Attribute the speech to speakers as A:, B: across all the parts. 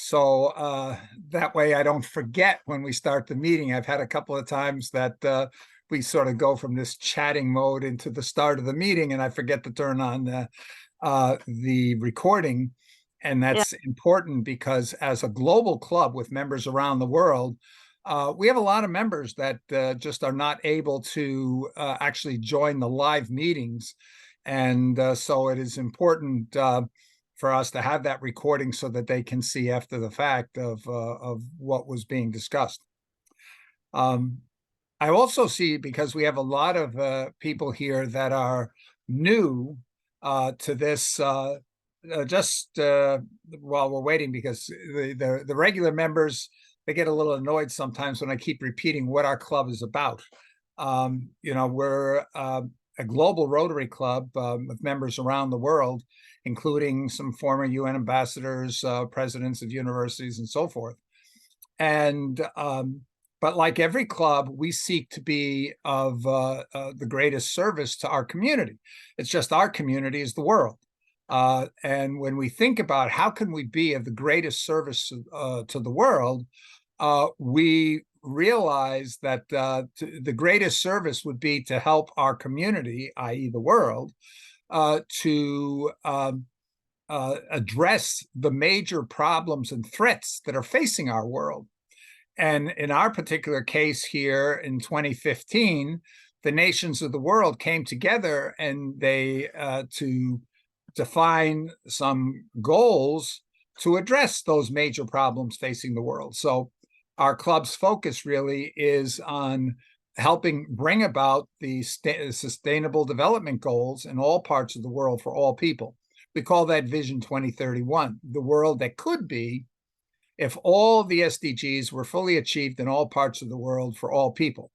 A: So that way I don't forget when we start the meeting. I've had a couple of times that we sort of go from this chatting mode into the start of the meeting, and I forget to turn on the recording. And
B: Yeah.
A: that's important because as a global club with members around the world, we have a lot of members that just are not able to actually join the live meetings. And so it is important for us to have that recording so that they can see after the fact of what was being discussed. I also see, because we have a lot of people here that are new to this, just while we're waiting, because the regular members, they get a little annoyed sometimes when I keep repeating what our club is about. We're a global Rotary Club with members around the world, including some former UN ambassadors, presidents of universities, and so forth. And but like every club, we seek to be of the greatest service to our community. It's just our community is the world. And when we think about how can we be of the greatest service to the world, we realize that the greatest service would be to help our community, i.e. the world, to address the major problems and threats that are facing our world. And in our particular case here in 2015, the nations of the world came together and they to define some goals to address those major problems facing the world. So our club's focus really is on helping bring about the sustainable development goals in all parts of the world for all people. We call that Vision 2031, the world that could be if all the SDGs were fully achieved in all parts of the world for all people.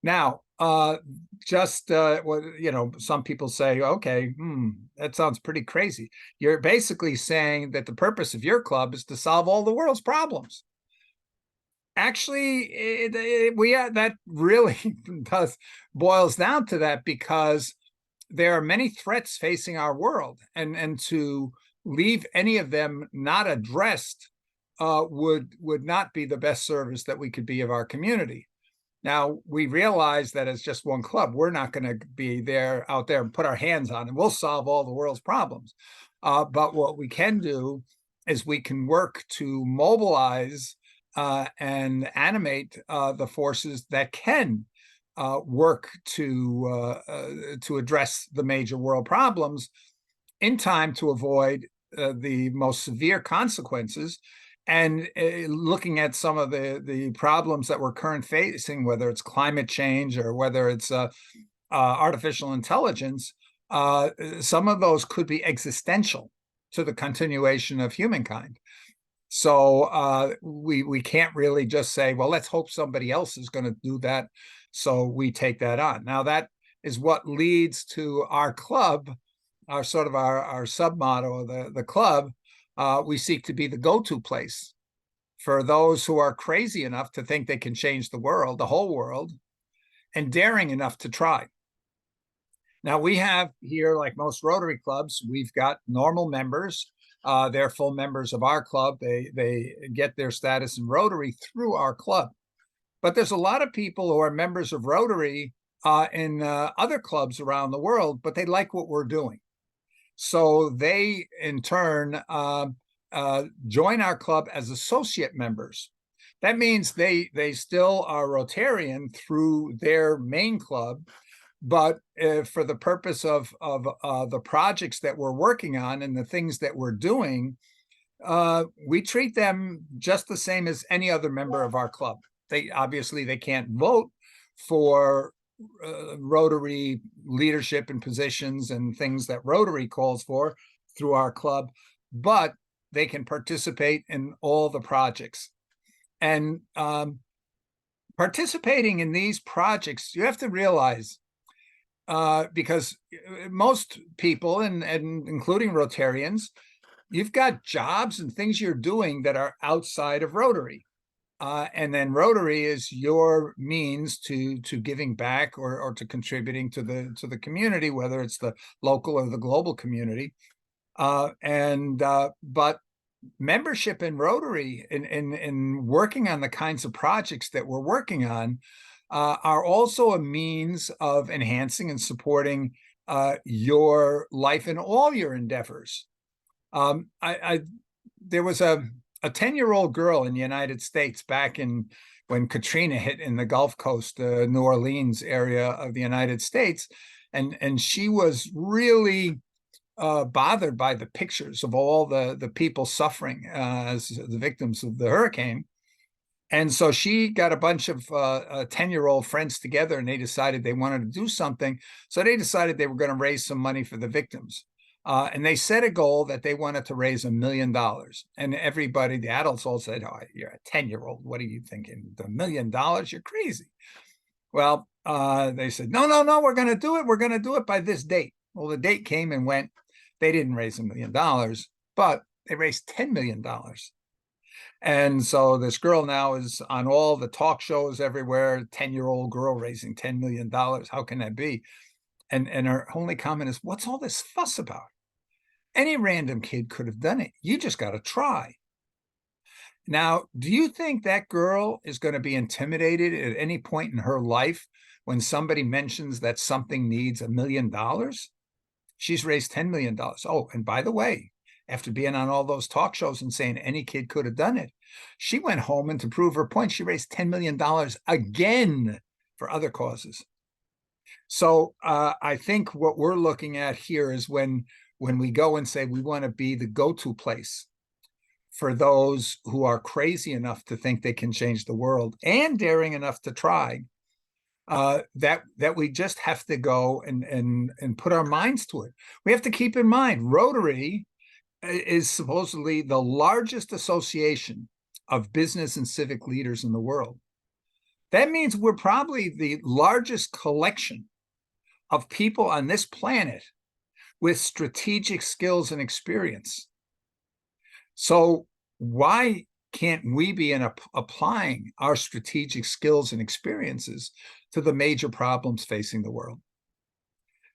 A: Now, some people say, okay, that sounds pretty crazy. You're basically saying that the purpose of your club is to solve all the world's problems. Actually, that really boils down to that, because there are many threats facing our world, and to leave any of them not addressed would not be the best service that we could be of our community. Now, we realize that as just one club, we're not going to be out there and put our hands on and we'll solve all the world's problems. But what we can do is we can work to mobilize and animate the forces that can work to address the major world problems in time to avoid the most severe consequences. And looking at some of the problems that we're currently facing, whether it's climate change or whether it's artificial intelligence, some of those could be existential to the continuation of humankind. So we can't really just say, well, let's hope somebody else is going to do that, so we take that on. Now, that is what leads to our club, our sub motto of the club. We seek to be the go-to place for those who are crazy enough to think they can change the world, the whole world, and daring enough to try. Now, we have here, like most Rotary clubs, we've got normal members. They're full members of our club. They get their status in Rotary through our club. But there's a lot of people who are members of Rotary in other clubs around the world, but they like what we're doing. So they, in turn, join our club as associate members. That means they still are Rotarian through their main club, but for the purpose of the projects that we're working on and the things that we're doing, we treat them just the same as any other member of our club. They can't vote for Rotary leadership and positions and things that Rotary calls for through our club, but they can participate in all the projects. And participating in these projects, you have to realize, because most people, and including Rotarians, you've got jobs and things you're doing that are outside of Rotary. And then Rotary is your means to giving back or to contributing to the community, whether it's the local or the global community. But membership in Rotary in working on the kinds of projects that we're working on are also a means of enhancing and supporting your life in all your endeavors. There was a 10-year-old girl in the United States back in when Katrina hit in the Gulf Coast, New Orleans area of the United States, and she was really bothered by the pictures of all the people suffering as the victims of the hurricane. And so she got a bunch of 10-year-old friends together, and they decided they wanted to do something. So they decided they were going to raise some money for the victims. And they set a goal that they wanted to raise $1 million. And everybody, the adults all said, oh, you're a 10-year-old. What are you thinking? $1 million? You're crazy. Well, they said, no, we're going to do it. We're going to do it by this date. Well, the date came and went. They didn't raise $1 million, but they raised $10 million. And so this girl now is on all the talk shows everywhere, 10-year-old girl raising $10 million. How can that be? And her only comment is, what's all this fuss about? Any random kid could have done it. You just got to try. Now, do you think that girl is going to be intimidated at any point in her life when somebody mentions that something needs $1 million? She's raised $10 million. Oh, and by the way, after being on all those talk shows and saying any kid could have done it, she went home, and to prove her point, she raised $10 million again for other causes. So I think what we're looking at here is when we go and say we want to be the go-to place for those who are crazy enough to think they can change the world and daring enough to try, that we just have to go and put our minds to it. We have to keep in mind, Rotary is supposedly the largest association of business and civic leaders in the world. That means we're probably the largest collection of people on this planet with strategic skills and experience. So why can't we be applying our strategic skills and experiences to the major problems facing the world?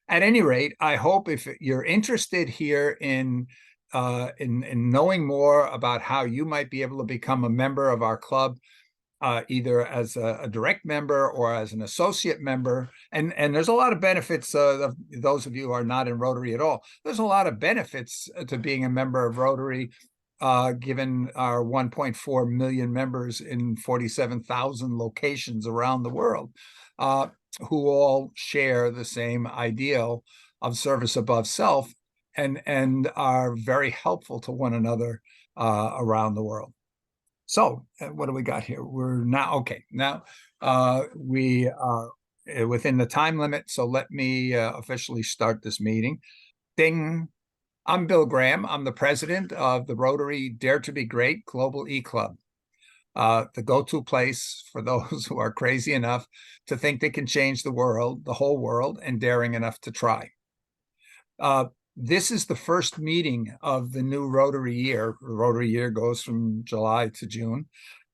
A: At any rate, I hope if you're interested here in knowing more about how you might be able to become a member of our club, either as a direct member or as an associate member. And there's a lot of benefits of those of you who are not in Rotary at all. There's a lot of benefits to being a member of Rotary, given our 1.4 million members in 47,000 locations around the world, who all share the same ideal of service above self and are very helpful to one another around the world. So what do we got here? We're now, okay, now we are within the time limit. So let me officially start this meeting. Ding. I'm Bill Graham. I'm the president of the Rotary Dare to Be Great Global eClub, the go-to place for those who are crazy enough to think they can change the world, the whole world, and daring enough to try. This is the first meeting of the new Rotary Year. The Rotary Year goes from July to June.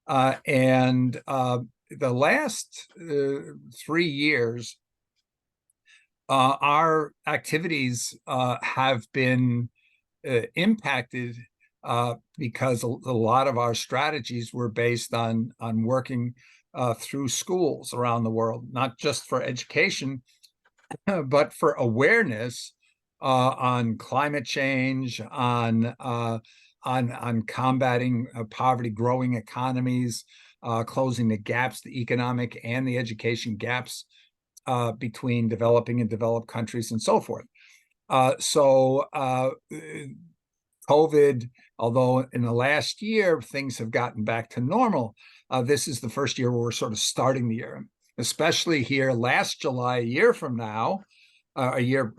A: And the last 3 years, our activities have been impacted because a lot of our strategies were based on working through schools around the world, not just for education, but for awareness on climate change, on combating poverty, growing economies, closing the gaps, the economic and the education gaps between developing and developed countries, and so forth. COVID, although in the last year things have gotten back to normal, this is the first year where we're sort of starting the year, especially here last July, a year from now. A year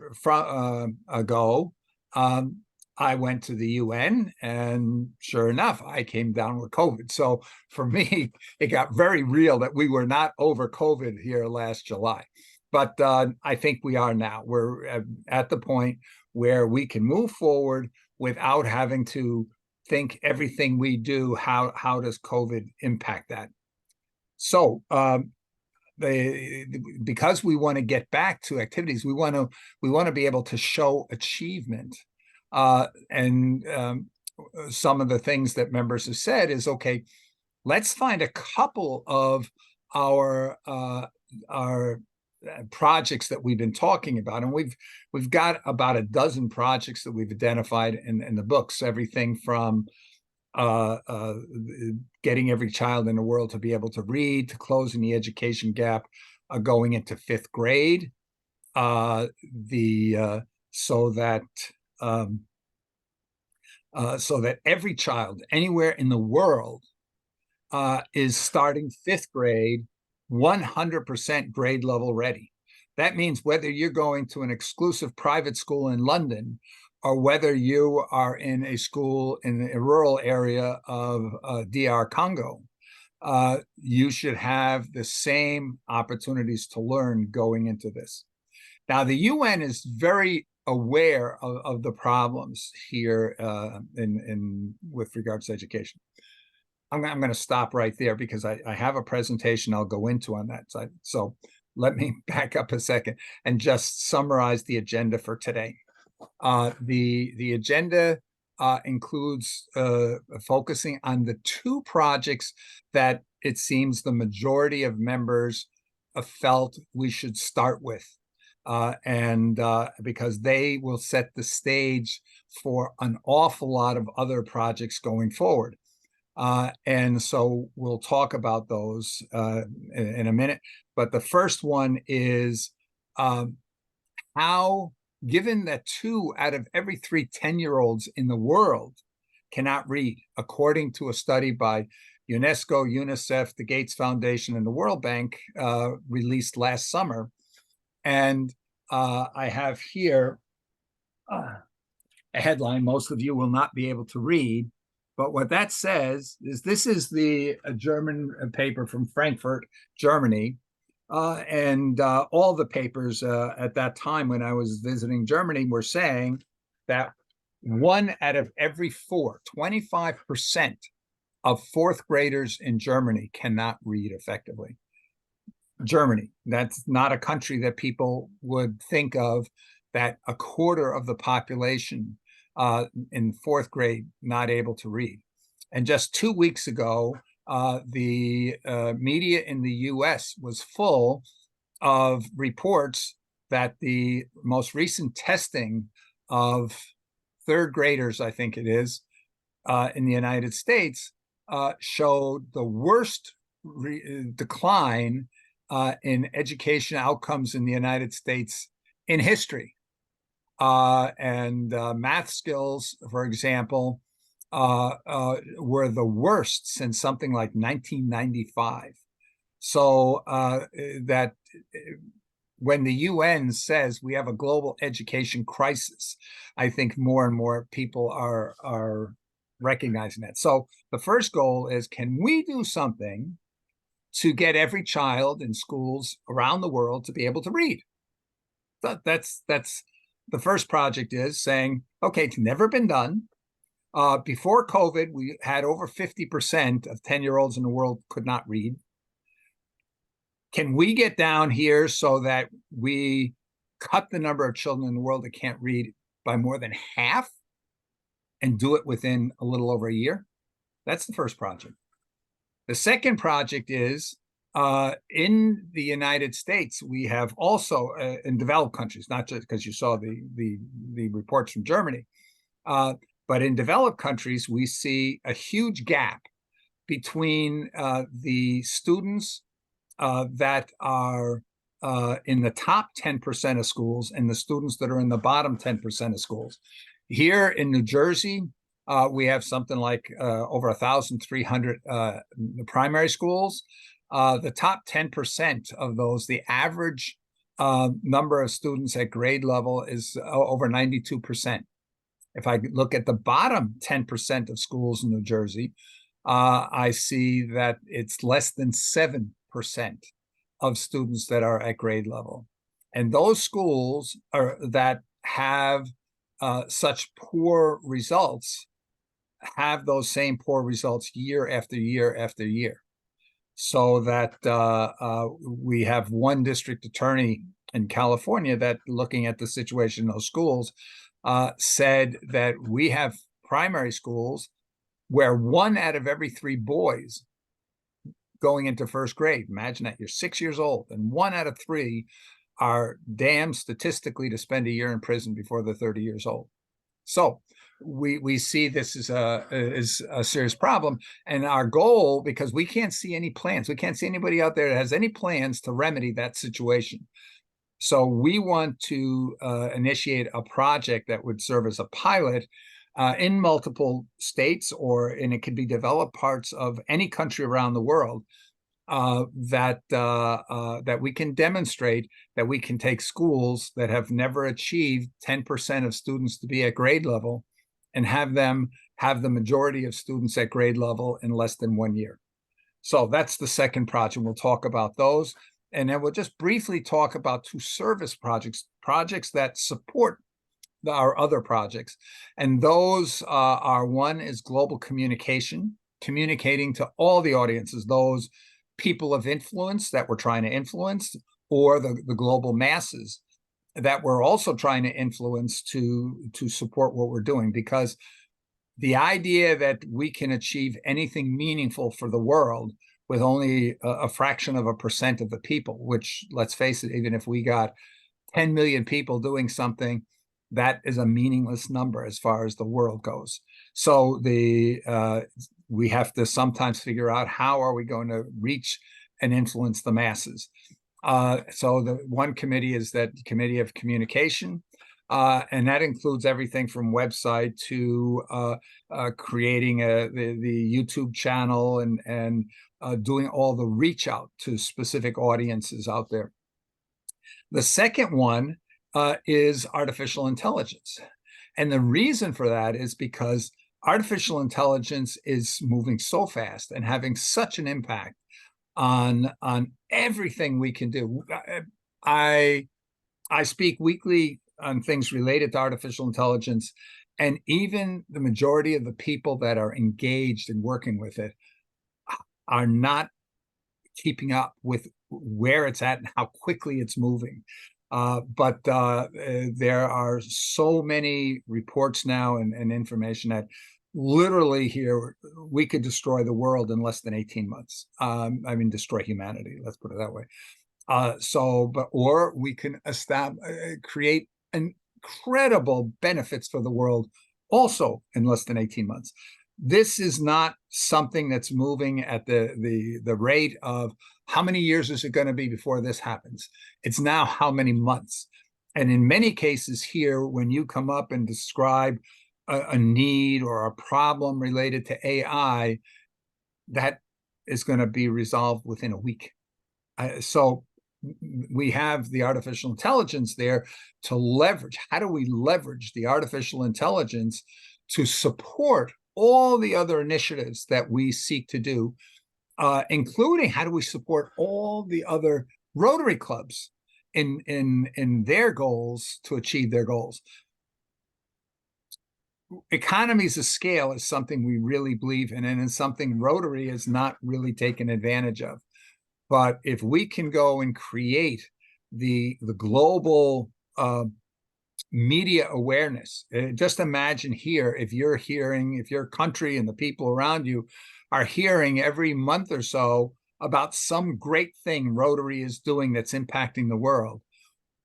A: ago, I went to the UN, and sure enough, I came down with COVID. So for me, it got very real that we were not over COVID here last July. But I think we are now. We're at the point where we can move forward without having to think everything we do, how does COVID impact that? So because we want to get back to activities, we want to be able to show achievement, and some of the things that members have said is, okay, let's find a couple of our projects that we've been talking about, and we've got about a dozen projects that we've identified in the books. Everything from getting every child in the world to be able to read, to closing the education gap going into 5th grade, so that every child anywhere in the world is starting 5th grade 100% grade level ready. That means whether you're going to an exclusive private school in London or whether you are in a school in a rural area of DR Congo, you should have the same opportunities to learn going into this. Now, the UN is very aware of the problems here with regards to education. I'm going to stop right there because I have a presentation I'll go into on that side. So let me back up a second and just summarize the agenda for today. The agenda includes focusing on the 2 projects that it seems the majority of members felt we should start with. Because they will set the stage for an awful lot of other projects going forward. And so we'll talk about those in a minute. But the first one is how, given that 2 out of every 3 10-year-olds in the world cannot read, according to a study by UNESCO, UNICEF, the Gates Foundation, and the World Bank released last summer. And I have here a headline most of you will not be able to read. But what that says is this is a German paper from Frankfurt, Germany. And all the papers at that time when I was visiting Germany were saying that 1 out of every 4, 25% of 4th graders in Germany cannot read effectively. Germany, that's not a country that people would think of, that a quarter of the population in 4th grade not able to read. And just 2 weeks ago, the media in the US was full of reports that the most recent testing of 3rd graders, I think it is, in the United States showed the worst decline in education outcomes in the United States in history. And math skills, for example, were the worst since something like 1995. So that when the UN says we have a global education crisis, I think more and more people are recognizing that. So the first goal is, can we do something to get every child in schools around the world to be able to read? That's the first project, is saying, okay, it's never been done. Before COVID, we had over 50% of 10-year-olds in the world could not read. Can we get down here so that we cut the number of children in the world that can't read by more than half and do it within a little over a year? That's the first project. The second project is in the United States, we have also in developed countries, not just because you saw the reports from Germany, but in developed countries, we see a huge gap between the students that are in the top 10% of schools and the students that are in the bottom 10% of schools. Here in New Jersey, we have something like over 1,300 primary schools. The top 10% of those, the average number of students at grade level is over 92%. If I look at the bottom 10% of schools in New Jersey, I see that it's less than 7% of students that are at grade level. And those schools that have such poor results have those same poor results year after year after year. So that we have one district attorney in California that, looking at the situation in those schools, said that we have primary schools where 1 out of every 3 boys going into first grade, imagine that you're 6 years old, and 1 out of 3 are damned statistically to spend a year in prison before they're 30 years old. So we see this as a serious problem, and our goal, because we can't see any plans, we can't see anybody out there that has any plans to remedy that situation. So we want to initiate a project that would serve as a pilot in multiple states, and it could be developed parts of any country around the world, that we can demonstrate that we can take schools that have never achieved 10% of students to be at grade level and have them have the majority of students at grade level in less than 1 year. So that's the second project. We'll talk about those. And then we'll just briefly talk about 2 service projects that support our other projects. And those are, one is global communication, communicating to all the audiences, those people of influence that we're trying to influence, or the global masses that we're also trying to influence to support what we're doing. Because the idea that we can achieve anything meaningful for the world with only a fraction of a percent of the people, which, let's face it, even if we got 10 million people doing something, that is a meaningless number as far as the world goes. So we have to sometimes figure out how are we going to reach and influence the masses. So the one committee is that Committee of Communication, and that includes everything from website to creating the YouTube channel and doing all the reach out to specific audiences out there. The second one is artificial intelligence. And the reason for that is because artificial intelligence is moving so fast and having such an impact on everything we can do. I speak weekly on things related to artificial intelligence, and even the majority of the people that are engaged in working with it are not keeping up with where it's at and how quickly it's moving. But there are so many reports now and information that literally here we could destroy the world in less than 18 months. I mean, destroy humanity, let's put it that way. Or we can create incredible benefits for the world also in less than 18 months. This is not something that's moving at the rate of how many years is it going to be before this happens. It's now how many months. And in many cases here, when you come up and describe a need or a problem related to AI, that is going to be resolved within a week. So we have the artificial intelligence there to leverage. How do we leverage the artificial intelligence to support all the other initiatives that we seek to do, including how do we support all the other Rotary clubs in their goals to achieve their goals? Economies of scale is something we really believe in, and it's something Rotary has not really taken advantage of. But if we can go and create the global media awareness, just imagine here, if your country and the people around you are hearing every month or so about some great thing Rotary is doing that's impacting the world,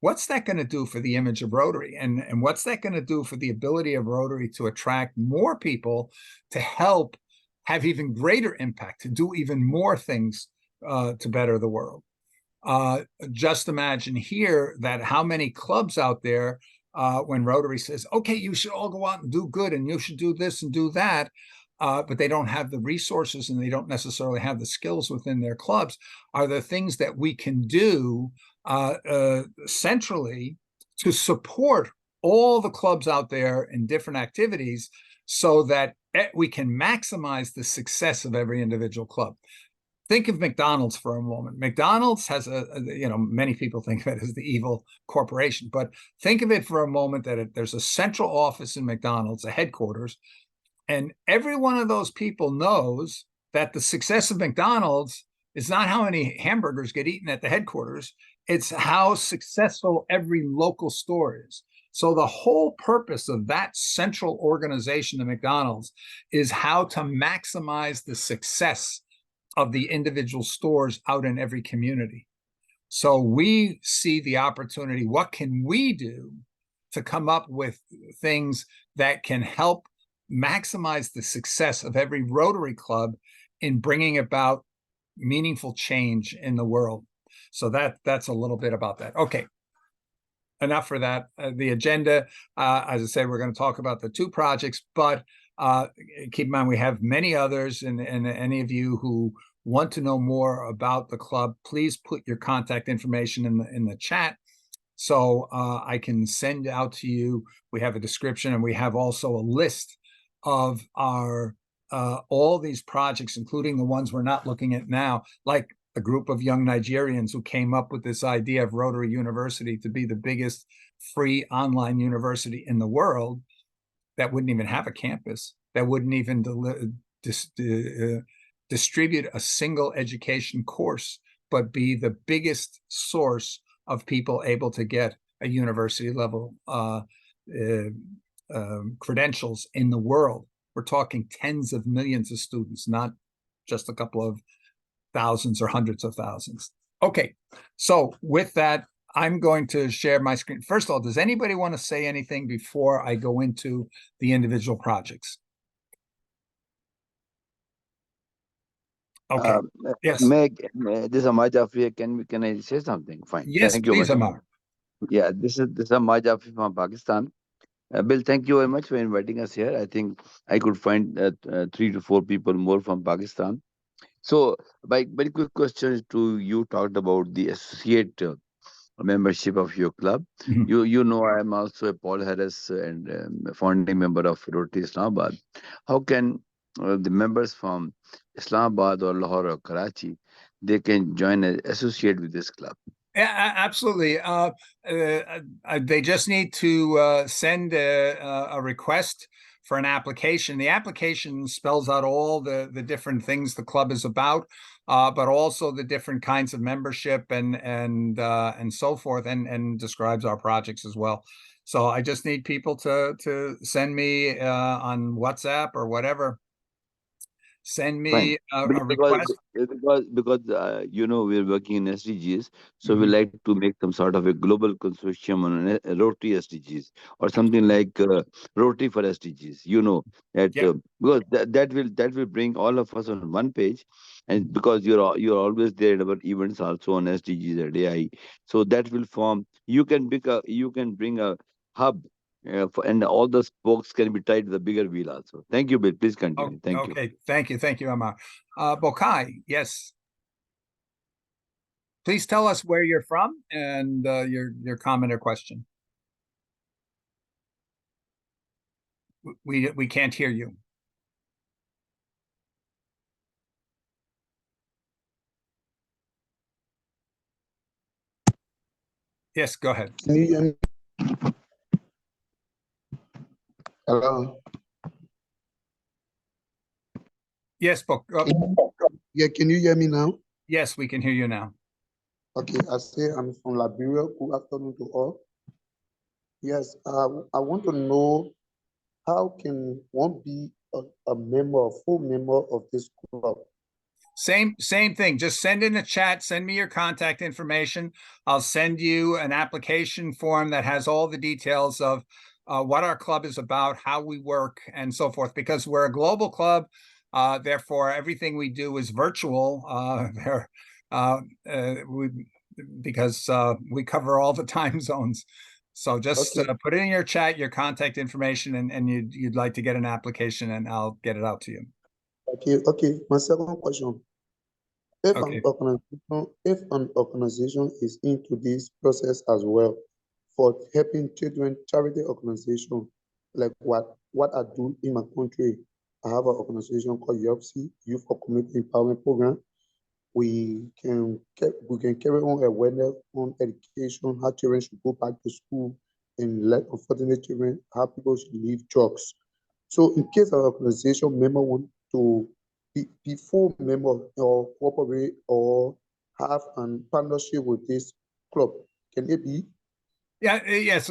A: what's that going to do for the image of Rotary? And what's that going to do for the ability of Rotary to attract more people to help have even greater impact, to do even more things to better the world? Just imagine here that how many clubs out there, when Rotary says, okay, you should all go out and do good and you should do this and do that, but they don't have the resources and they don't necessarily have the skills within their clubs. Are there things that we can do centrally to support all the clubs out there in different activities so that we can maximize the success of every individual club? Think of McDonald's for a moment. McDonald's has many people think of it as the evil corporation, but think of it for a moment that there's a central office in McDonald's, a headquarters, and every one of those people knows that the success of McDonald's is not how many hamburgers get eaten at the headquarters. It's how successful every local store is. So the whole purpose of that central organization, the McDonald's, is how to maximize the success of the individual stores out in every community. So we see the opportunity. What can we do to come up with things that can help maximize the success of every Rotary Club in bringing about meaningful change in the world? So that's a little bit about that. Okay. Enough for that. The agenda, as I said, we're going to talk about the two projects, but keep in mind we have many others, and any of you who want to know more about the club, please put your contact information in the chat so I can send out to you. We have a description, and we have also a list of our all these projects, including the ones we're not looking at now, like a group of young Nigerians who came up with this idea of Rotary University to be the biggest free online university in the world that wouldn't even have a campus, that wouldn't even distribute a single education course, but be the biggest source of people able to get a university level credentials in the world. We're talking tens of millions of students, not just a couple of thousands or hundreds of thousands. Okay, so with that, I'm going to share my screen. First of all, does anybody want to say anything before I go into the individual projects? Okay. Yes.
B: Meg, this is Ahmad Jafri. Can I say something? Fine.
A: Yes,
B: thank you
A: please,
B: much.
A: Amar.
B: Yeah, this is Ahmad Jafri from Pakistan. Bill, thank you very much for inviting us here. I think I could find 3 to 4 people more from Pakistan. So, my very quick question to you talked about the associate membership of your club.
A: Mm-hmm.
B: You know I am also a Paul Harris and founding member of Rotary Islamabad. How can the members from Islamabad or Lahore or Karachi, they can join and associate with this club?
A: Yeah, absolutely. They just need to send a request for an application. The application spells out all the different things the club is about, but also the different kinds of membership and so forth, and describes our projects as well. So I just need people to send me on WhatsApp or whatever. Send me a request.
B: Because you know, we're working in SDGs, so we like to make some sort of a global consortium on Rotary SDGs or something like Rotary for SDGs. You know that
A: Yeah.
B: because that will bring all of us on one page, and because you're always there at our events also on SDGs at AI, so that will form. You can bring a hub. And all the spokes can be tied to the bigger wheel also. Thank you, Bill. Please continue. Thank you.
A: Okay, thank you, Amar. Bokai, yes. Please tell us where you're from and your comment or question. We can't hear you. Yes, go ahead.
C: Can you hear me? Hello.
A: Yes,
C: Yeah, can you hear me now?
A: yes, we can hear you now.
C: Okay, I say I'm from Liberia. Good afternoon to all. Yes, I want to know how can one be a member, a full member of this club?
A: Same thing. Just send in the chat. Send me your contact information. I'll send you an application form that has all the details of what our club is about, how we work, and so forth. Because we're a global club, therefore everything we do is virtual. Because we cover all the time zones. So just put it in your chat, your contact information, and you'd like to get an application, and I'll get it out to you.
C: Okay. My second question. If
A: Okay.
C: an organization is into this process as well for helping children, charity organization, like what I do in my country, I have an organization called YOPSI, Youth for Community Empowerment Program. We can carry on awareness on education, how children should go back to school, and let unfortunate children, how people should leave drugs. So in case an organization member want to be full member or cooperate or have a partnership with this club, can it be?
A: Yeah, yes.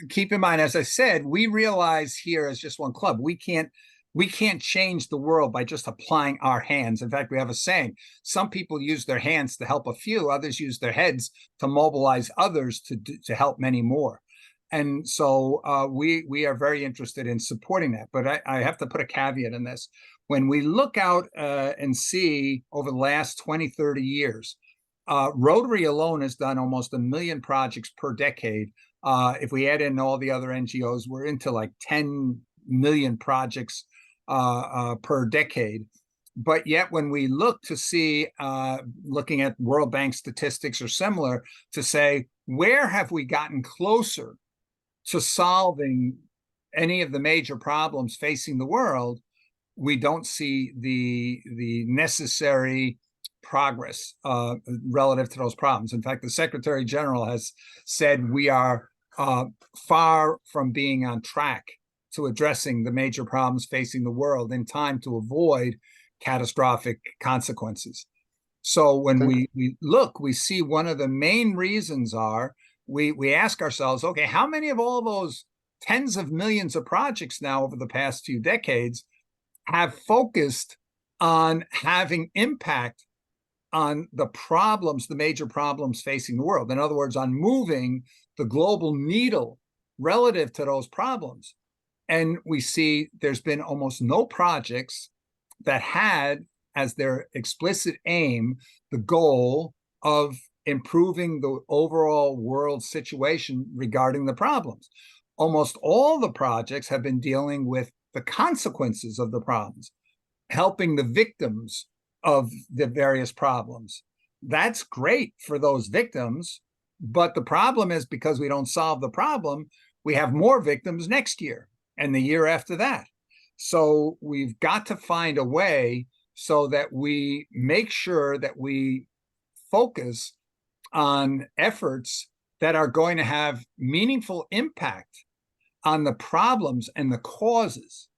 A: keep in mind, as I said, we realize here as just one club, we can't change the world by just applying our hands. In fact, we have a saying, some people use their hands to help a few, others use their heads to mobilize others to help many more. And so we are very interested in supporting that. But I have to put a caveat in this. When we look out and see over the last 20, 30 years, Rotary alone has done almost 1 million projects per decade. If we add in all the other NGOs, we're into like 10 million projects per decade. But yet when we look to see, looking at World Bank statistics or similar, to say, where have we gotten closer to solving any of the major problems facing the world, we don't see the necessary progress relative to those problems. In fact, the Secretary General has said we are far from being on track to addressing the major problems facing the world in time to avoid catastrophic consequences. So when we look, we see one of the main reasons are we ask ourselves, okay, how many of all those tens of millions of projects now over the past few decades have focused on having impact on the problems, the major problems facing the world? In other words, on moving the global needle relative to those problems. And we see there's been almost no projects that had as their explicit aim the goal of improving the overall world situation regarding the problems. Almost all the projects have been dealing with the consequences of the problems, helping the victims of the various problems. That's great for those victims, but the problem is because we don't solve the problem, we have more victims next year and the year after that. So we've got to find a way so that we make sure that we focus on efforts that are going to have meaningful impact on the problems and the causes.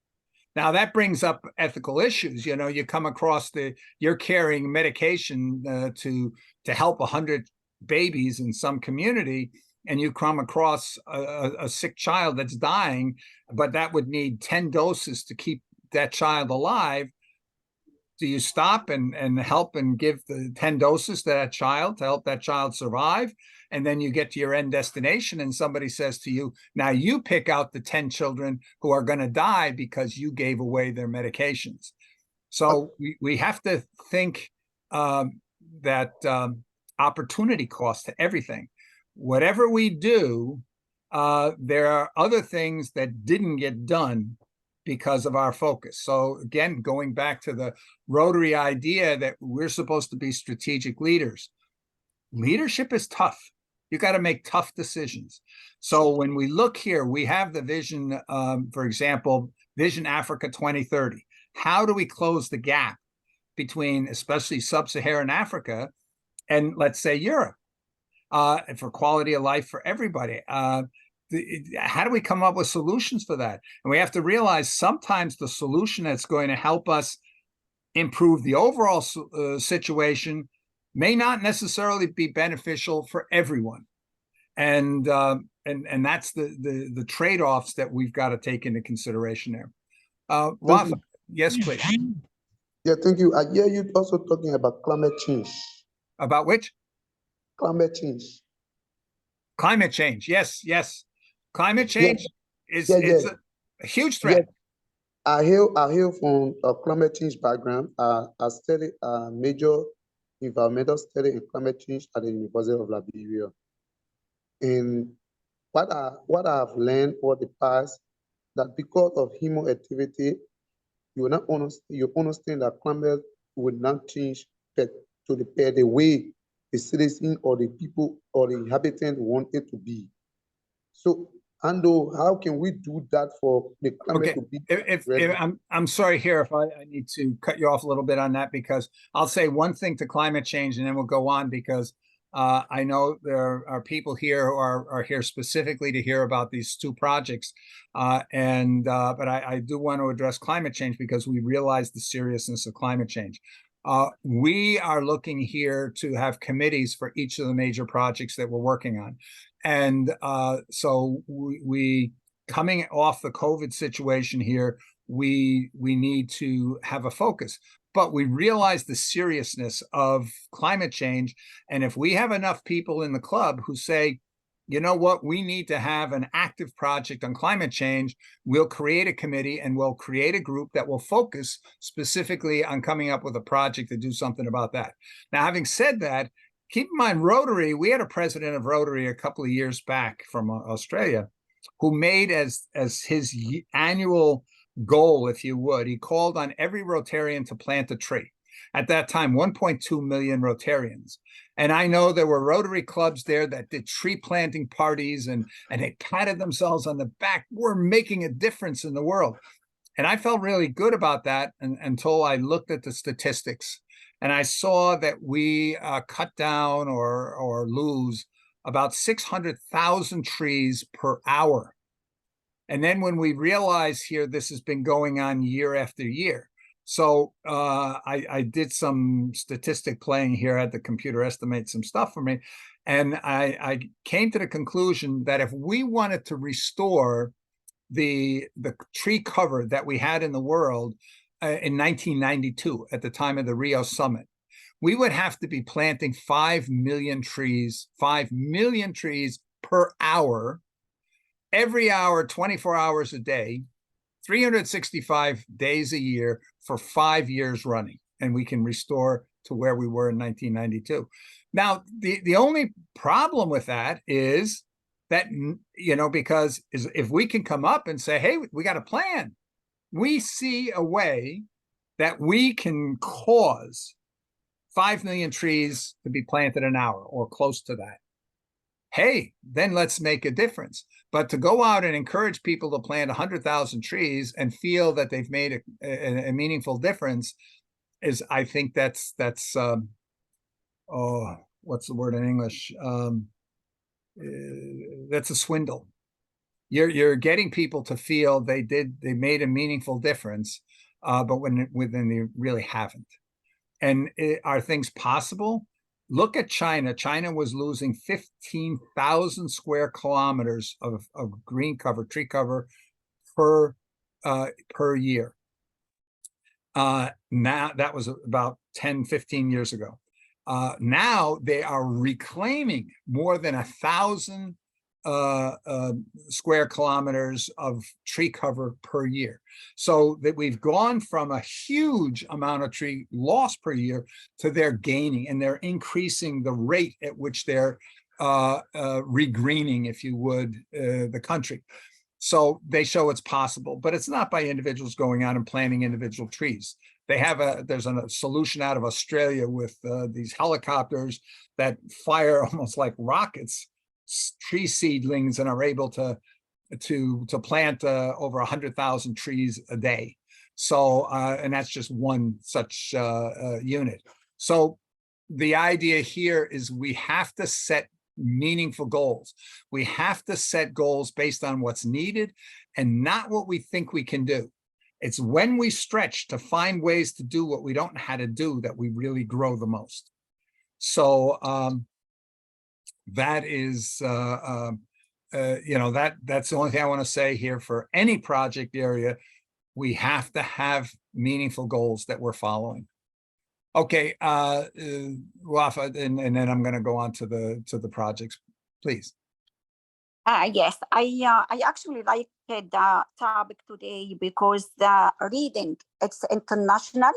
A: Now that brings up ethical issues. You know, you come across you're carrying medication to help 100 babies in some community, and you come across a sick child that's dying, but that would need 10 doses to keep that child alive. Do you stop and help and give the 10 doses to that child to help that child survive? And then you get to your end destination and somebody says to you, now you pick out the 10 children who are going to die because you gave away their medications. So we have to think that opportunity cost to everything. Whatever we do, there are other things that didn't get done because of our focus. So again, going back to the Rotary idea that we're supposed to be strategic leaders. Leadership is tough. You got to make tough decisions. So when we look here, we have the vision, for example, Vision Africa 2030. How do we close the gap between especially sub-Saharan Africa and let's say Europe for quality of life for everybody? How do we come up with solutions for that? And we have to realize sometimes the solution that's going to help us improve the overall situation may not necessarily be beneficial for everyone. And that's the trade-offs that we've got to take into consideration there. Wafa, yes, please.
C: Yeah, thank you. I hear you also talking about climate change.
A: About which?
C: Climate change.
A: Climate change, yes. Climate change is a huge threat.
C: I hail from a climate change background. I studied a major environmental study in climate change at the University of Liberia. And what I've learned over the past, that because of human activity, you understand that climate will not change to the way the citizen or the people or the inhabitant want it to be. So, Ando, how can we do that for the climate to be?
A: I'm sorry here if I need to cut you off a little bit on that, because I'll say one thing to climate change and then we'll go on, because I know there are people here who are here specifically to hear about these two projects. But I do want to address climate change because we realize the seriousness of climate change. We are looking here to have committees for each of the major projects that we're working on. And so we coming off the COVID situation here, we need to have a focus. But we realize the seriousness of climate change. And if we have enough people in the club who say, you know what, we need to have an active project on climate change, we'll create a committee and we'll create a group that will focus specifically on coming up with a project to do something about that. Now, having said that, keep in mind, Rotary, we had a president of Rotary a couple of years back from Australia who made as his annual goal, if you would, he called on every Rotarian to plant a tree. At that time, 1.2 million Rotarians. And I know there were Rotary clubs there that did tree planting parties and they patted themselves on the back. We're making a difference in the world. And I felt really good about that until I looked at the statistics. And I saw that we cut down or lose about 600,000 trees per hour. And then when we realize here, this has been going on year after year. So I did some statistic playing here, had the computer estimate some stuff for me. And I came to the conclusion that if we wanted to restore the tree cover that we had in the world in 1992 at the time of the Rio summit, we would have to be planting 5 million trees per hour, every hour, 24 hours a day, 365 days a year for 5 years running, and we can restore to where we were in 1992. Now, the only problem with that is that, you know, because if we can come up and say, hey, we got a plan, we see a way that we can cause 5 million trees to be planted an hour or close to that. Hey, then let's make a difference. But to go out and encourage people to plant 100,000 trees and feel that they've made a meaningful difference is, I think that's oh, what's the word in English? That's a swindle. You're getting people to feel they made a meaningful difference, but when they really haven't. And are things possible? Look at China. China was losing 15,000 square kilometers of green cover, tree cover per year. Now that was about 10, 15 years ago. Now they are reclaiming more than 1,000 square kilometers of tree cover per year. So that we've gone from a huge amount of tree loss per year to they're gaining, and they're increasing the rate at which they're regreening, if you would, the country. So they show it's possible, but it's not by individuals going out and planting individual trees. They have there's a solution out of Australia with these helicopters that fire almost like rockets tree seedlings and are able to plant over 100,000 trees a day. So and that's just one such unit. So the idea here is we have to set meaningful goals. We have to set goals based on what's needed and not what we think we can do. It's when we stretch to find ways to do what we don't know how to do that we really grow the most. So that is, you know, that's the only thing I want to say here for any project area. We have to have meaningful goals that we're following. Okay, Wafa, and then I'm going to go on to the projects, please.
D: Yes, I actually like the topic today because the reading, it's international.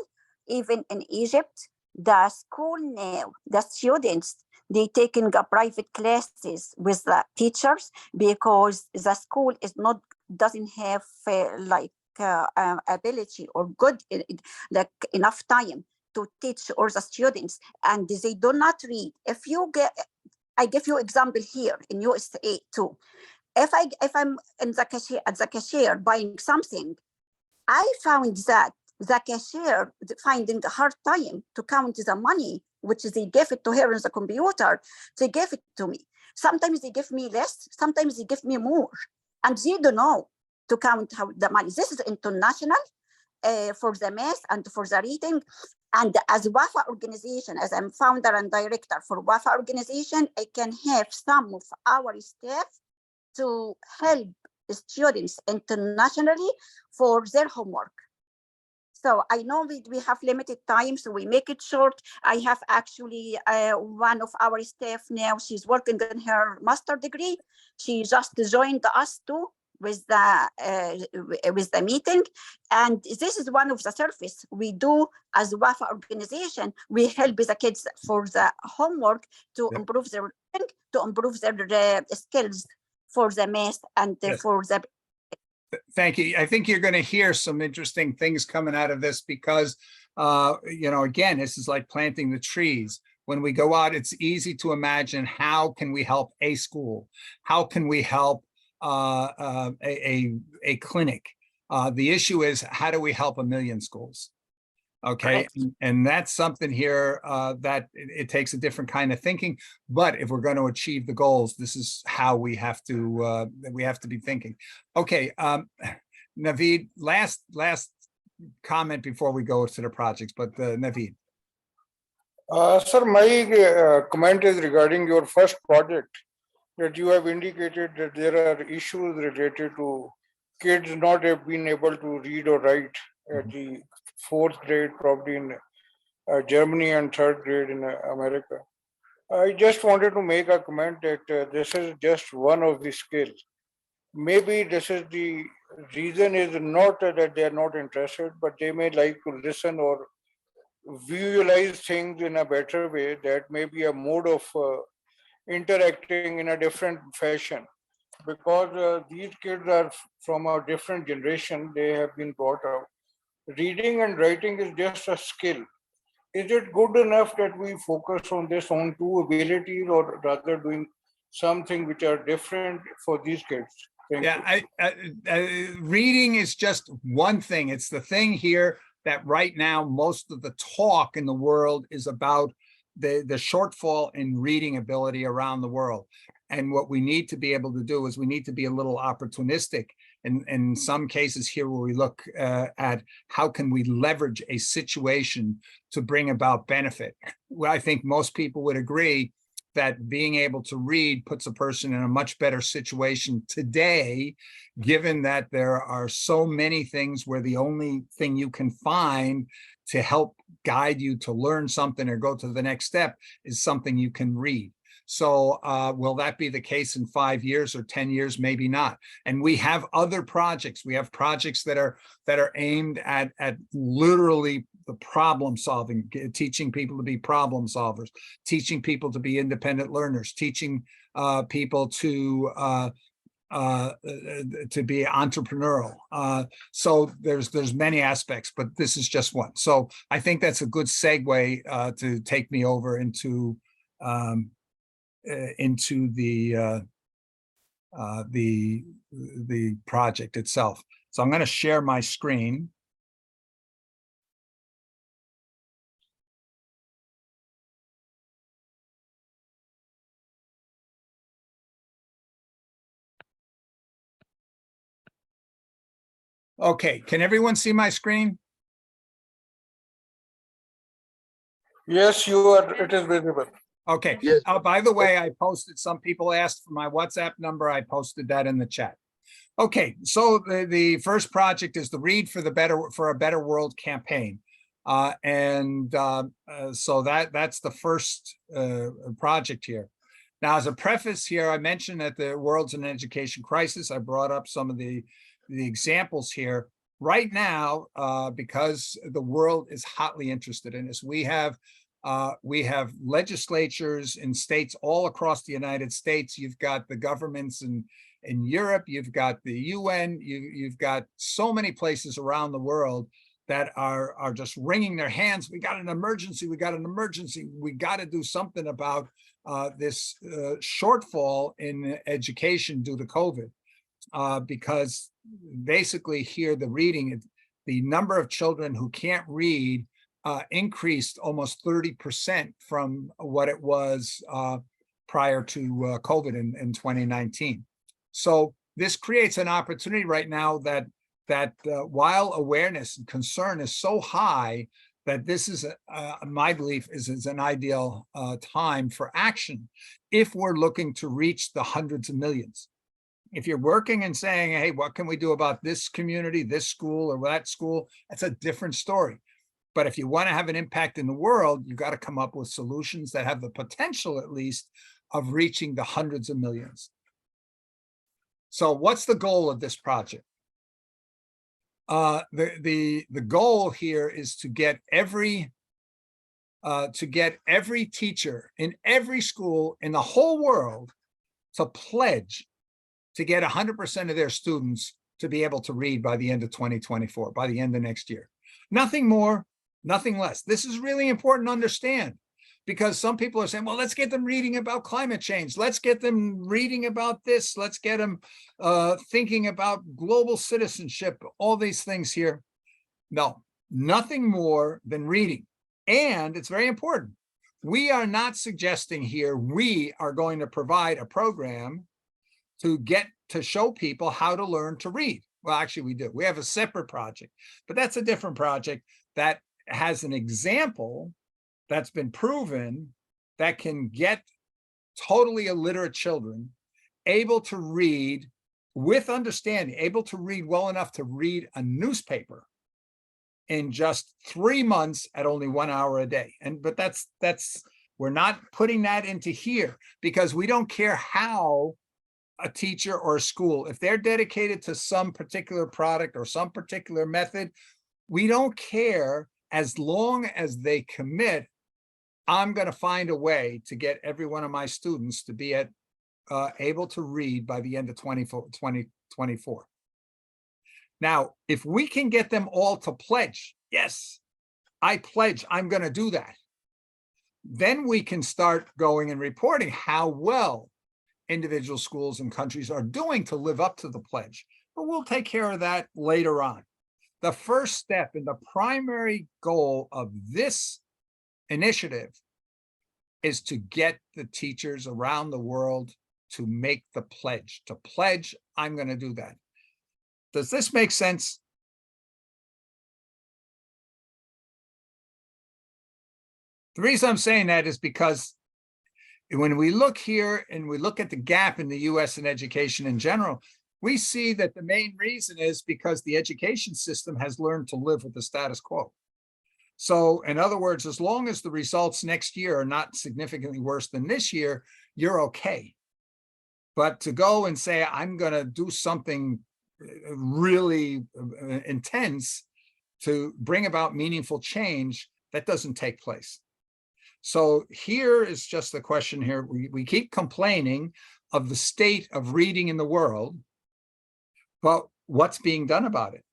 D: Even in Egypt, the school now, the students, they taking private classes with the teachers because the school doesn't have ability or good like enough time to teach all the students, and they do not read. If you I give you example here in USA too. If I'm in the cashier at the cashier buying something, I found that the cashier finding a hard time to count the money, which they give it to her on the computer. They give it to me. Sometimes they give me less, sometimes they give me more, and they don't know to count how the money. This is international for the math and for the reading. And as WAFA organization, as I'm founder and director for WAFA organization, I can have some of our staff to help students internationally for their homework. So I know we have limited time, so we make it short. I have actually one of our staff now, she's working on her master degree. She just joined us too with the meeting. And this is one of the service we do as WAFA organization. We help the kids for the homework to improve their reading, to improve their skills for the math and for the.
A: Thank you. I think you're going to hear some interesting things coming out of this because, you know, again, this is like planting the trees. When we go out, it's easy to imagine how can we help a school? How can we help a clinic? The issue is, how do we help 1 million schools? Okay, and that's something here that it takes a different kind of thinking. But if we're going to achieve the goals, this is how we have to be thinking. Okay, Naveed, last comment before we go to the projects. But Naveed.
E: Sir, my comment is regarding your first project, that you have indicated that there are issues related to kids not have been able to read or write at the 4th grade, probably in Germany, and 3rd grade in America. I just wanted to make a comment that this is just one of the skills. Maybe this is the reason is not that they are not interested, but they may like to listen or visualize things in a better way. That may be a mode of interacting in a different fashion, because these kids are from a different generation. They have been brought up. Reading and writing is just a skill. Is it good enough that we focus on this on two abilities, or rather doing something which are different for these kids?
A: Reading is just one thing. It's the thing here that right now most of the talk in the world is about the shortfall in reading ability around the world. And what we need to be able to do is we need to be a little opportunistic. And in some cases here where we look at how can we leverage a situation to bring about benefit. Well, I think most people would agree that being able to read puts a person in a much better situation today, given that there are so many things where the only thing you can find to help guide you to learn something or go to the next step is something you can read. So will that be the case in 5 years or 10 years? Maybe not. And we have other projects. We have projects that are aimed at literally the problem solving, teaching people to be problem solvers, teaching people to be independent learners, teaching people to be entrepreneurial. So there's many aspects, but this is just one. So I think that's a good segue to take me over into the project itself. So I'm going to share my screen. Okay, can everyone see my screen?
E: Yes, you are. It is visible.
A: Okay.
B: Yes.
A: By the way, I posted, some people asked for my WhatsApp number. I posted that in the chat. Okay, so the first project is the Read for a Better World campaign. So that's the first project here. Now, as a preface here, I mentioned that the world's in an education crisis. I brought up some of the examples here. Right now, because the world is hotly interested in this, we have legislatures in states all across the United States. You've got the governments in Europe, you've got the UN, you've got so many places around the world that are just wringing their hands. We got an emergency, we got an emergency. We got to do something about this shortfall in education due to COVID. Because basically here the number of children who can't read increased almost 30% from what it was prior to COVID in 2019. So this creates an opportunity right now that while awareness and concern is so high, that this is, my belief is an ideal time for action if we're looking to reach the hundreds of millions. If you're working and saying, hey, what can we do about this community, this school or that school, that's a different story. But if you want to have an impact in the world, you've got to come up with solutions that have the potential, at least, of reaching the hundreds of millions. So what's the goal of this project? The goal here is to get every teacher in every school in the whole world to pledge to get 100% of their students to be able to read by the end of 2024, by the end of next year. Nothing more, nothing less. This is really important to understand, because some people are saying, well, let's get them reading about climate change. Let's get them reading about this. Let's get them thinking about global citizenship, all these things here. No, nothing more than reading. And it's very important. We are not suggesting here we are going to provide a program to show people how to learn to read. Well, actually we do. We have a separate project, but that's a different project that has an example that's been proven that can get totally illiterate children able to read with understanding, able to read well enough to read a newspaper in just 3 months at only 1 hour a day. But that's we're not putting that into here because we don't care how a teacher or a school, if they're dedicated to some particular product or some particular method, we don't care as long as they commit. I'm going to find a way to get every one of my students to be able to read by the end of 2024. Now, if we can get them all to pledge, yes, I pledge, I'm going to do that. Then we can start going and reporting how well individual schools and countries are doing to live up to the pledge. But we'll take care of that later on. The first step and the primary goal of this initiative is to get the teachers around the world to make the pledge. To pledge, I'm going to do that. Does this make sense? The reason I'm saying that is because when we look here and we look at the gap in the US in education in general, we see that the main reason is because the education system has learned to live with the status quo. So in other words, as long as the results next year are not significantly worse than this year, you're okay. But to go and say, I'm going to do something really intense to bring about meaningful change, that doesn't take place. So here is just the question here. We keep complaining of the state of reading in the world, but what's being done about it?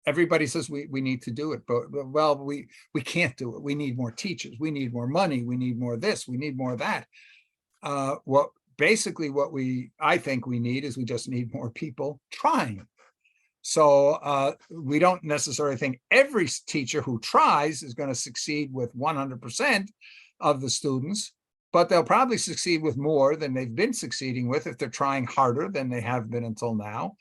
A: Everybody says we need to do it, but well, we can't do it. We need more teachers. We need more money. We need more of this. We need more of that. Basically what I think we need is we just need more people trying. So we don't necessarily think every teacher who tries is going to succeed with 100% of the students, but they'll probably succeed with more than they've been succeeding with if they're trying harder than they have been until now.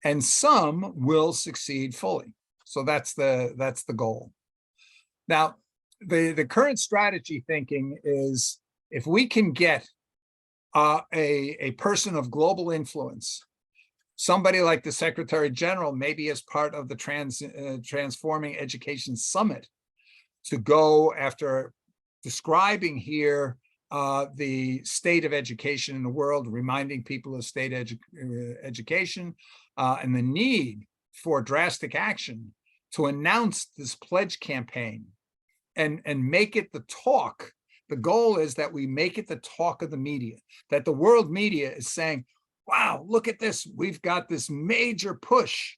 A: And some will succeed fully. So that's the goal. Now, the current strategy thinking is if we can get a person of global influence, somebody like the Secretary General, maybe as part of the Transforming Education Summit, to go after describing here the state of education in the world, reminding people of state education and the need for drastic action, to announce this pledge campaign and make it the talk. The goal is that we make it the talk of the media, that the world media is saying, wow, look at this. We've got this major push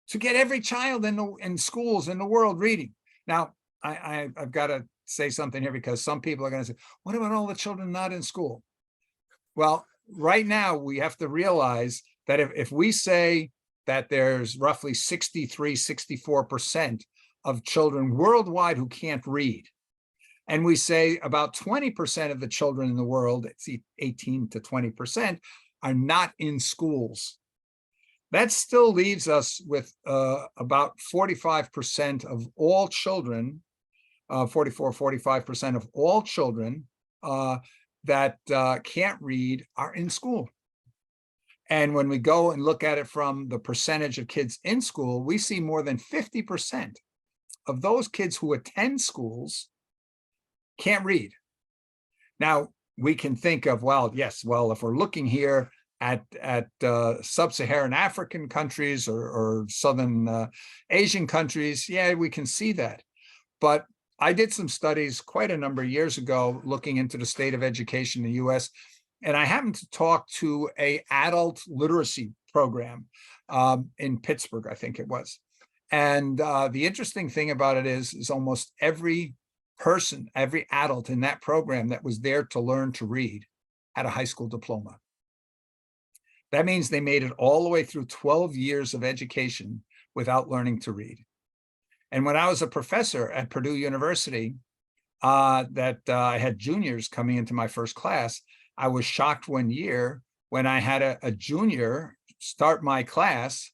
A: to get every child in schools in the world reading. Now, I've got to say something here because some people are going to say, what about all the children not in school? Well, right now we have to realize that if we say that there's roughly 64% of children worldwide who can't read, and we say about 20% of the children in the world, it's 18 to 20%, are not in schools, That still leaves us with about 45% of all children, 45% of all children that can't read are in school. And when we go and look at it from the percentage of kids in school, we see more than 50% of those kids who attend schools can't read. Now, we can think of, well, yes, well, if we're looking here at sub-Saharan African countries or Southern Asian countries, yeah, we can see that. But I did some studies quite a number of years ago looking into the state of education in the US, and I happened to talk to an adult literacy program in Pittsburgh, I think it was. And the interesting thing about it is almost every person, every adult in that program that was there to learn to read had a high school diploma. That means they made it all the way through 12 years of education without learning to read. And when I was a professor at Purdue University, I had juniors coming into my first class, I was shocked one year when I had a junior start my class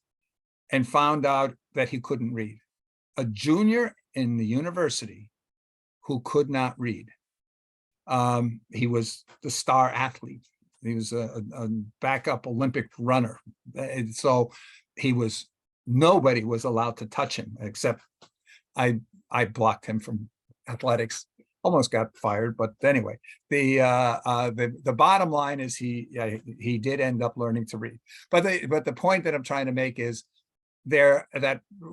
A: and found out that he couldn't read. A junior in the university who could not read. He was the star athlete. He was a backup Olympic runner. And so nobody was allowed to touch him, except I blocked him from athletics. Almost got fired, but anyway, the bottom line is he did end up learning to read. But the point that I'm trying to make is that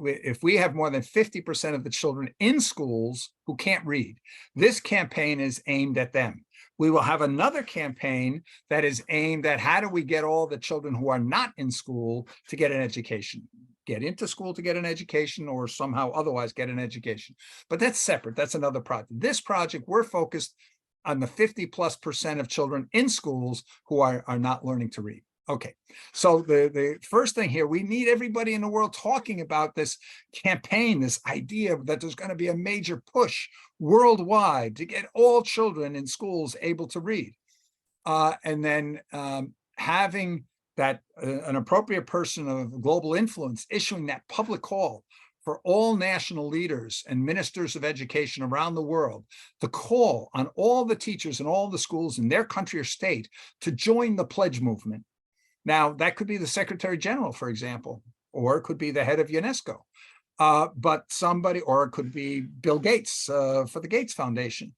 A: if we have more than 50% of the children in schools who can't read, this campaign is aimed at them. We will have another campaign that is aimed at how do we get all the children who are not in school to get an education, get into school to get an education, or somehow otherwise get an education. But that's separate. That's another project. This project, we're focused on the 50+% of children in schools who are not learning to read. Okay, so the first thing here, we need everybody in the world talking about this campaign, this idea that there's going to be a major push worldwide to get all children in schools able to read. And then having that an appropriate person of global influence issuing that public call for all national leaders and ministers of education around the world to call on all the teachers in all the schools in their country or state to join the pledge movement. Now, that could be the Secretary General, for example, or it could be the head of UNESCO, but somebody, or it could be Bill Gates for the Gates Foundation.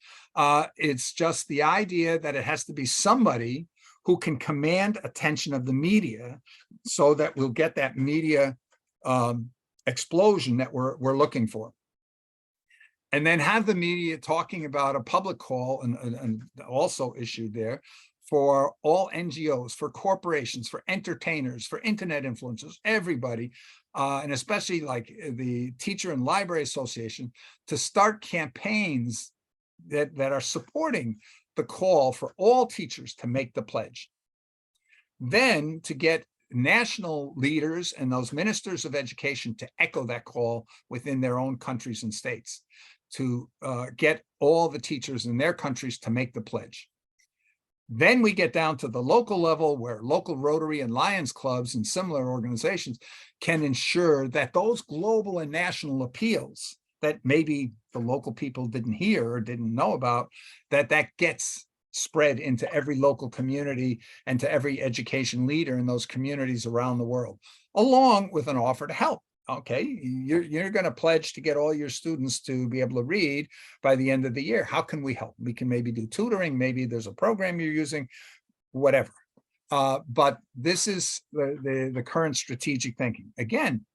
A: It's just the idea that it has to be somebody who can command attention of the media so that we'll get that media explosion that we're looking for. And then have the media talking about a public call and also issued there for all NGOs, for corporations, for entertainers, for internet influencers, everybody, and especially like the Teacher and Library Association, to start campaigns that are supporting the call for all teachers to make the pledge. Then to get national leaders and those ministers of education to echo that call within their own countries and states, to get all the teachers in their countries to make the pledge. Then we get down to the local level where local Rotary and Lions clubs and similar organizations can ensure that those global and national appeals that maybe the local people didn't hear or didn't know about, that gets spread into every local community and to every education leader in those communities around the world, along with an offer to help. Okay, you're going to pledge to get all your students to be able to read by the end of the year. How can we help? We can maybe do tutoring. Maybe there's a program you're using, whatever. But this is the current strategic thinking. Again,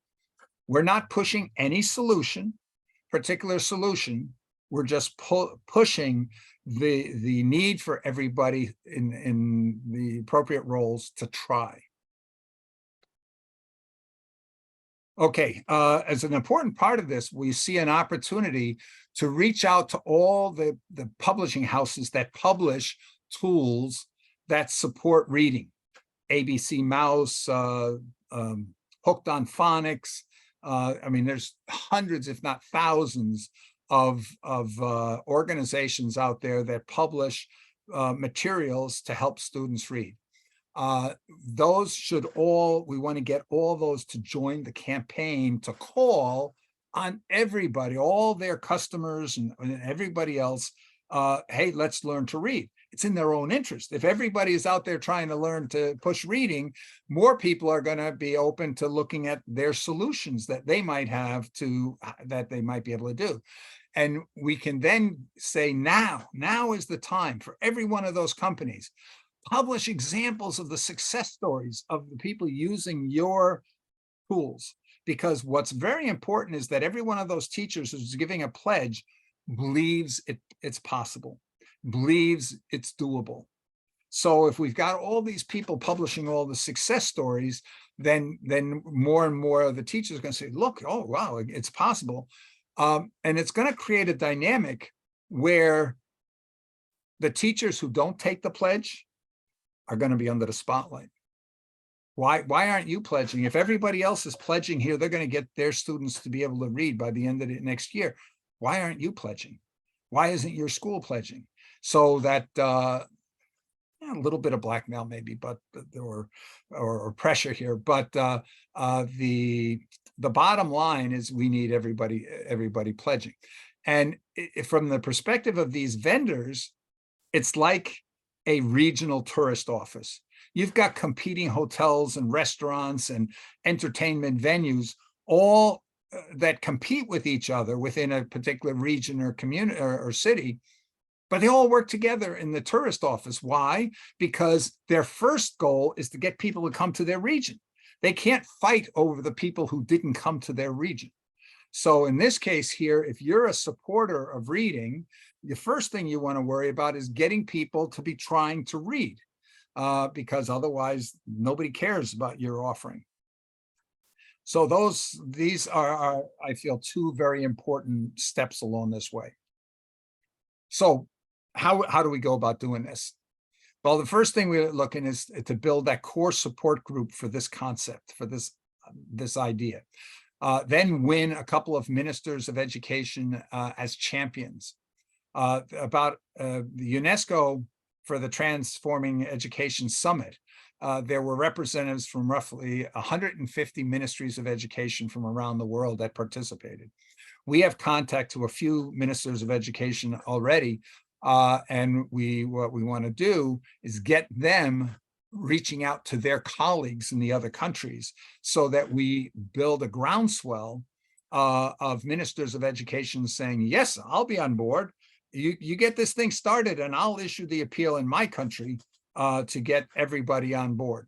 A: we're not pushing any particular solution. We're just pushing the need for everybody in the appropriate roles to try. Okay, as an important part of this, we see an opportunity to reach out to all the publishing houses that publish tools that support reading. ABC Mouse, Hooked on Phonics. I mean, there's hundreds, if not thousands, of organizations out there that publish materials to help students read. Those should all, we want to get all those to join the campaign to call on everybody, all their customers and everybody else. Hey, let's learn to read. It's in their own interest. If everybody is out there trying to learn to push reading, more people are going to be open to looking at their solutions that they might have to, that they might be able to do. And we can then say, now is the time for every one of those companies. Publish examples of the success stories of the people using your tools. Because what's very important is that every one of those teachers who's giving a pledge believes it's possible, believes it's doable. So if we've got all these people publishing all the success stories, then more and more of the teachers are going to say, look, oh, wow, it's possible. And it's going to create a dynamic where the teachers who don't take the pledge are going to be under the spotlight. Why aren't you pledging? If everybody else is pledging here, they're going to get their students to be able to read by the end of the next year. Why aren't you pledging? Why isn't your school pledging? So that a little bit of blackmail maybe, but or pressure here. But the bottom line is we need everybody pledging. And from the perspective of these vendors, it's like a regional tourist office. You've got competing hotels and restaurants and entertainment venues, all that compete with each other within a particular region or community or city, but they all work together in the tourist office. Why? Because their first goal is to get people to come to their region. They can't fight over the people who didn't come to their region. So in this case here, if you're a supporter of reading, the first thing you want to worry about is getting people to be trying to read, because otherwise nobody cares about your offering. So these are, I feel, two very important steps along this way. So how do we go about doing this? Well, the first thing we're looking is to build that core support group for this concept, for this idea. Then win a couple of ministers of education as champions. About the UNESCO for the Transforming Education Summit, there were representatives from roughly 150 ministries of education from around the world that participated. We have contact to a few ministers of education already, and what we want to do is get them reaching out to their colleagues in the other countries so that we build a groundswell of ministers of education saying, yes, I'll be on board. You get this thing started and I'll issue the appeal in my country to get everybody on board.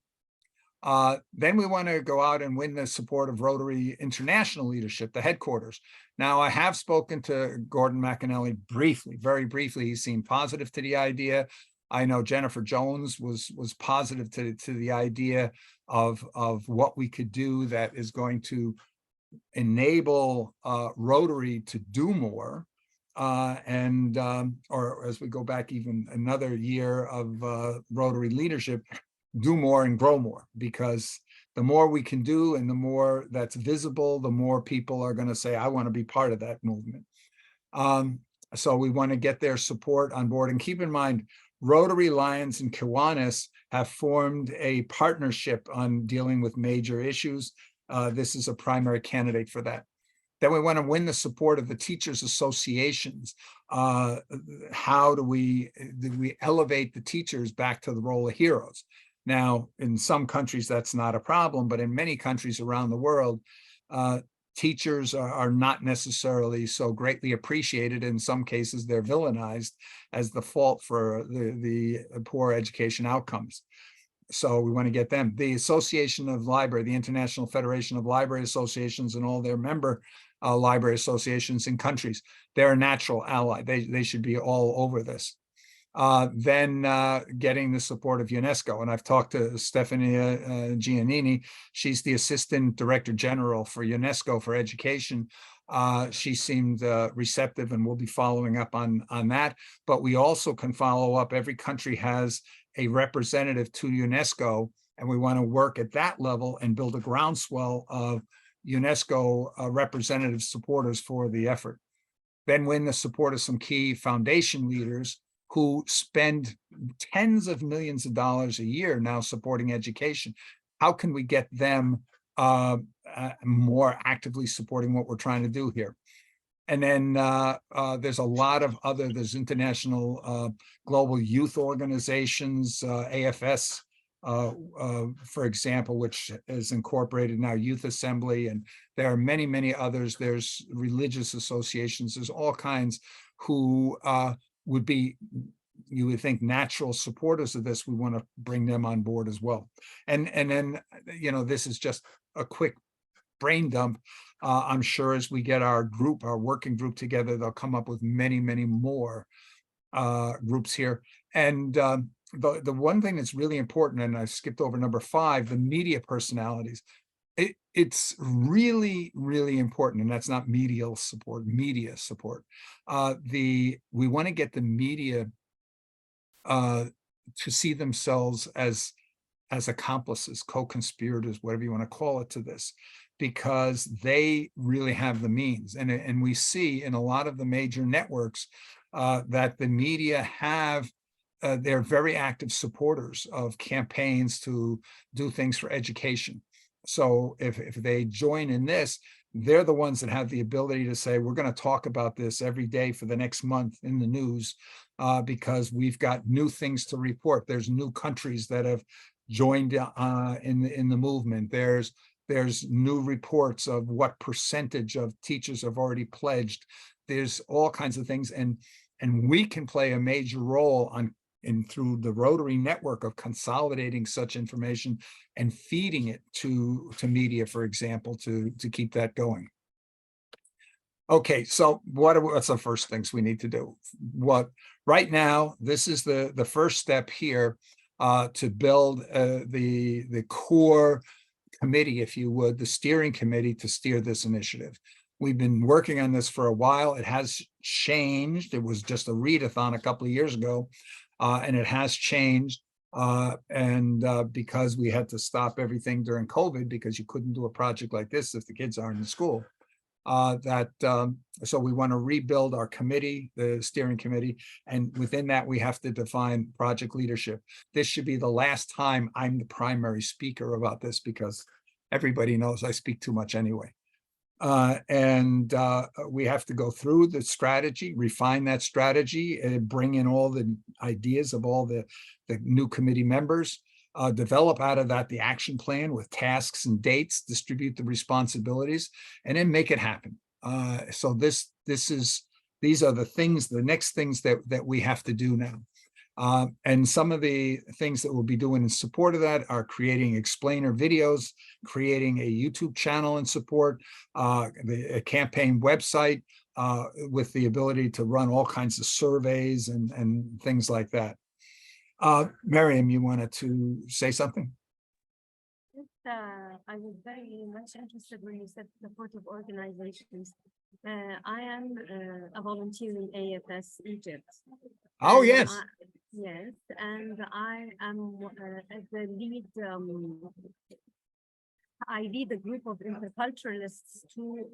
A: Then we want to go out and win the support of Rotary International leadership, the headquarters. Now, I have spoken to Gordon McAnally briefly, very briefly. He seemed positive to the idea. I know Jennifer Jones was positive to the idea of what we could do that is going to enable Rotary to do more. Or as we go back even another year of Rotary leadership, do more and grow more, because the more we can do and the more that's visible, the more people are going to say, I want to be part of that movement. So we want to get their support on board. And keep in mind, Rotary Lions and Kiwanis have formed a partnership on dealing with major issues. This is a primary candidate for that. Then we want to win the support of the teachers' associations. How do we elevate the teachers back to the role of heroes? Now, in some countries, that's not a problem, but in many countries around the world, teachers are not necessarily so greatly appreciated. In some cases, they're villainized as the fault for the poor education outcomes. So we want to get them. The Association of Library, the International Federation of Library Associations, and all their member library associations in countries, they're a natural ally. They should be all over this. Then getting the support of UNESCO. And I've talked to Stefania Giannini. She's the Assistant Director General for UNESCO for Education. She seemed receptive, and we'll be following up on that. But we also can follow up. Every country has a representative to UNESCO, and we want to work at that level and build a groundswell of UNESCO representative supporters for the effort. Then win the support of some key foundation leaders who spend tens of millions of dollars a year now supporting education. How can we get them more actively supporting what we're trying to do here? And then there's a lot of there's international global youth organizations, AFS, for example, which is incorporated now Youth Assembly, and there are many, many others. There's religious associations. There's all kinds who would be, you would think, natural supporters of this. We want to bring them on board as well. And then, you know, this is just a quick brain dump. I'm sure as we get our working group together, they'll come up with many, many more groups here. And the one thing that's really important, and I skipped over number 5, the media personalities. It's really, really important, and that's not media support. We want to get the media to see themselves as accomplices, co-conspirators, whatever you want to call it, to this, because they really have the means. And we see in a lot of the major networks that the media have, they're very active supporters of campaigns to do things for education. So if they join in this, they're the ones that have the ability to say, we're going to talk about this every day for the next month in the news, because we've got new things to report. There's new countries that have joined in the movement. There's new reports of what percentage of teachers have already pledged. There's all kinds of things, and we can play a major role through the Rotary network of consolidating such information and feeding it to media, for example, to keep that going. Okay, so what's the first things we need to do? Right now, this is the first step here to build the core committee, if you would, the steering committee to steer this initiative. We've been working on this for a while. It has changed. It was just a readathon a couple of years ago, and it has changed. Because we had to stop everything during COVID, because you couldn't do a project like this if the kids aren't in school. So we want to rebuild our committee, the steering committee, and within that we have to define project leadership. This should be the last time I'm the primary speaker about this, because everybody knows I speak too much anyway. We have to go through the strategy, refine that strategy, and bring in all the ideas of all the new committee members, develop out of that the action plan with tasks and dates, distribute the responsibilities, and then make it happen. So these are the next things that we have to do now. And some of the things that we'll be doing in support of that are creating explainer videos, creating a YouTube channel in support, a campaign website with the ability to run all kinds of surveys and things like that. Miriam, you wanted to say something?
F: I was very much interested when you said supportive organizations. I am a volunteer in AFS Egypt.
A: Oh, yes.
F: Yes, and I am the lead. I lead a group of interculturalists to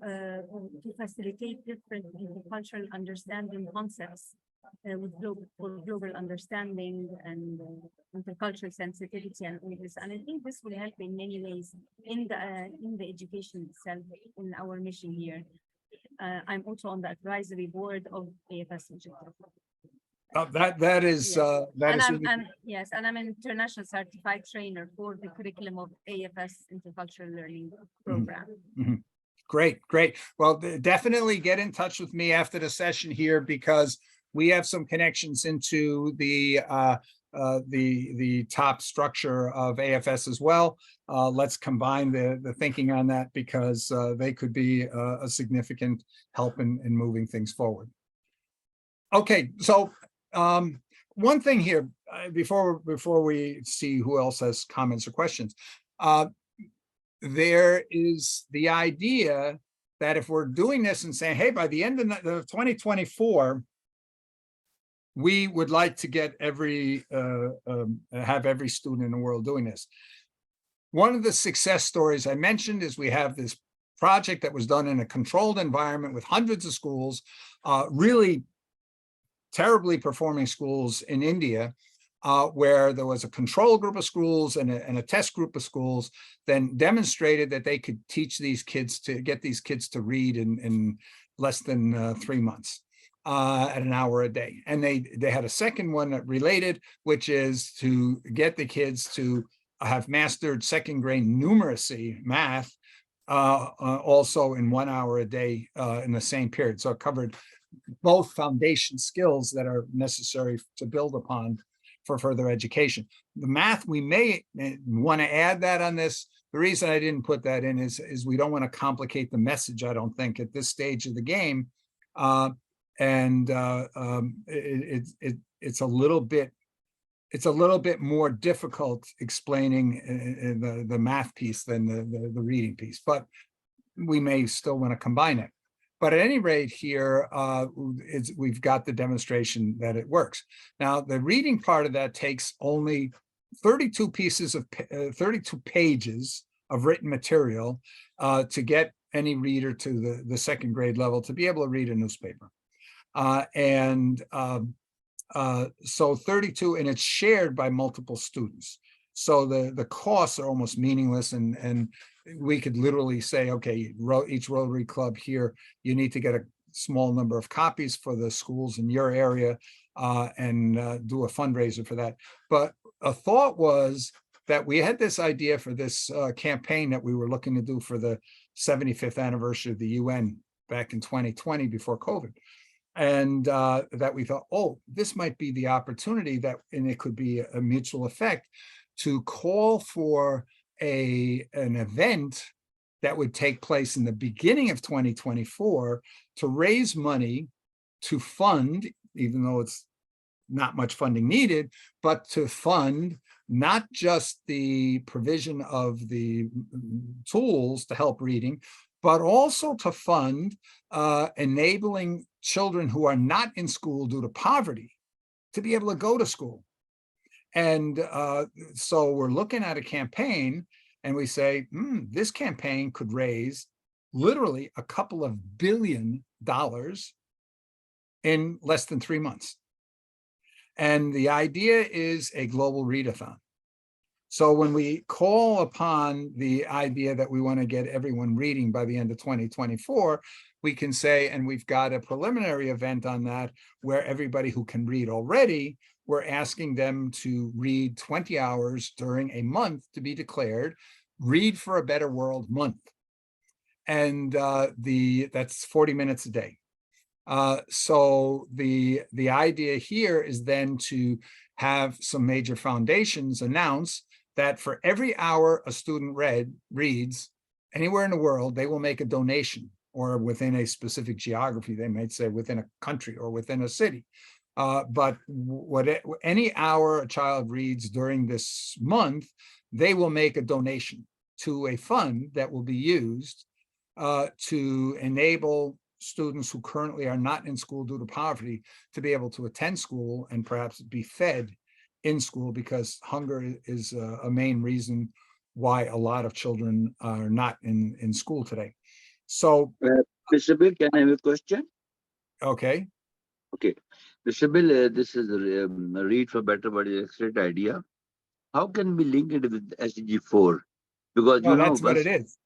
F: facilitate different intercultural understanding concepts with global understanding and intercultural sensitivity and all this. And I think this will help in many ways in the education itself, in our mission here. I'm also on the advisory board of AFS Egypt.
A: That is
F: yes, and I'm an international certified trainer for the curriculum of AFS Intercultural Learning Program.
A: Mm-hmm. Great. Well, definitely get in touch with me after the session here, because we have some connections into the top structure of AFS as well. Let's combine the thinking on that, because they could be a significant help in moving things forward. Okay, so one thing here before we see who else has comments or questions, there is the idea that if we're doing this and saying, hey, by the end of 2024, we would like to get have every student in the world doing this. One of the success stories I mentioned is we have this project that was done in a controlled environment with hundreds of schools, really terribly performing schools in India, where there was a control group of schools and a test group of schools, then demonstrated that they could teach these kids to get these kids to read in less than 3 months at an hour a day. And they had a second one that related, which is to get the kids to have mastered second grade numeracy, math, also in 1 hour a day in the same period. So it covered both foundation skills that are necessary to build upon for further education. The math, we may want to add that on this. The reason I didn't put that in is we don't want to complicate the message, I don't think, at this stage of the game. It's a little bit more difficult explaining the math piece than the reading piece, but we may still want to combine it. But at any rate here, we've got the demonstration that it works. Now, the reading part of that takes only 32 pages of written material to get any reader to the second grade level to be able to read a newspaper. So 32, and it's shared by multiple students. So the costs are almost meaningless, and we could literally say, okay, each Rotary Club here, you need to get a small number of copies for the schools in your area and do a fundraiser for that. But a thought was that we had this idea for this campaign that we were looking to do for the 75th anniversary of the UN back in 2020 before COVID. And that we thought, oh, this might be the opportunity that, and it could be a mutual effect, to call for an event that would take place in the beginning of 2024 to raise money to fund, even though it's not much funding needed, but to fund not just the provision of the tools to help reading, but also to fund enabling children who are not in school due to poverty to be able to go to school. And so we're looking at a campaign and we say, this campaign could raise literally a couple of $2 billion in less than 3 months. And the idea is a global readathon. So when we call upon the idea that we want to get everyone reading by the end of 2024, we can say, and we've got a preliminary event on that where everybody who can read already, we're asking them to read 20 hours during a month to be declared Read for a Better World Month. And that's 40 minutes a day. So the idea here is then to have some major foundations announce that for every hour a student reads anywhere in the world, they will make a donation, or within a specific geography, they might say within a country or within a city. But any hour a child reads during this month, they will make a donation to a fund that will be used to enable students who currently are not in school due to poverty to be able to attend school and perhaps be fed in school, because hunger is a main reason why a lot of children are not in school today. So,
B: Mr. Bill, can I have a question?
A: Okay.
B: Okay. Mr. Bill, this is a Read for Better World, is a great idea. How can we link it with SDG 4? Because
A: well, that's what it is.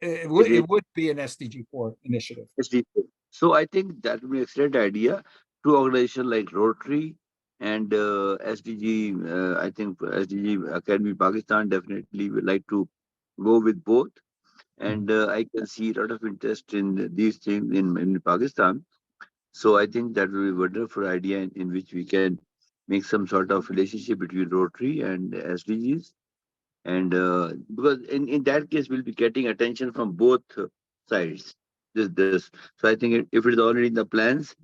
A: It would be an SDG 4 initiative.
B: SDG 4. So I think that would be an excellent idea to organizations like Rotary and SDG. I think SDG Academy Pakistan definitely would like to go with both. And I can see a lot of interest in these things in Pakistan. So I think that will be a wonderful idea in which we can make some sort of relationship between Rotary and SDGs. And because in that case, we'll be getting attention from both sides. This. So I think if it is already in the plans,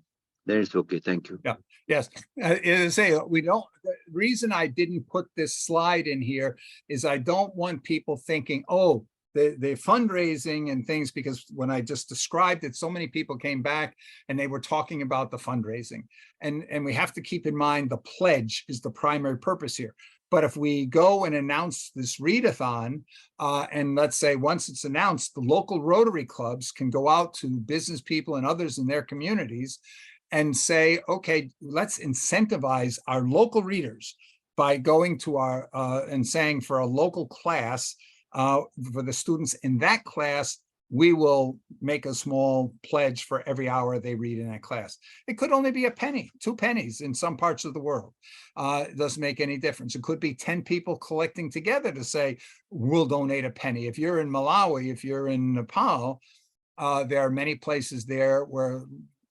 B: then it's okay. Thank you.
A: Yeah. Yes. As I say, we don't. The reason I didn't put this slide in here is I don't want people thinking, oh, the fundraising and things, because when I just described it, so many people came back and they were talking about the fundraising. And we have to keep in mind the pledge is the primary purpose here. But if we go and announce this readathon, and let's say once it's announced, the local Rotary clubs can go out to business people and others in their communities and say, okay, let's incentivize our local readers by going to our and saying for a local class, for the students in that class, we will make a small pledge for every hour they read in that class. It could only be a penny, 2 pennies in some parts of the world. It doesn't make any difference. It could be 10 people collecting together to say, we'll donate a penny. If you're in Malawi, if you're in Nepal, there are many places there where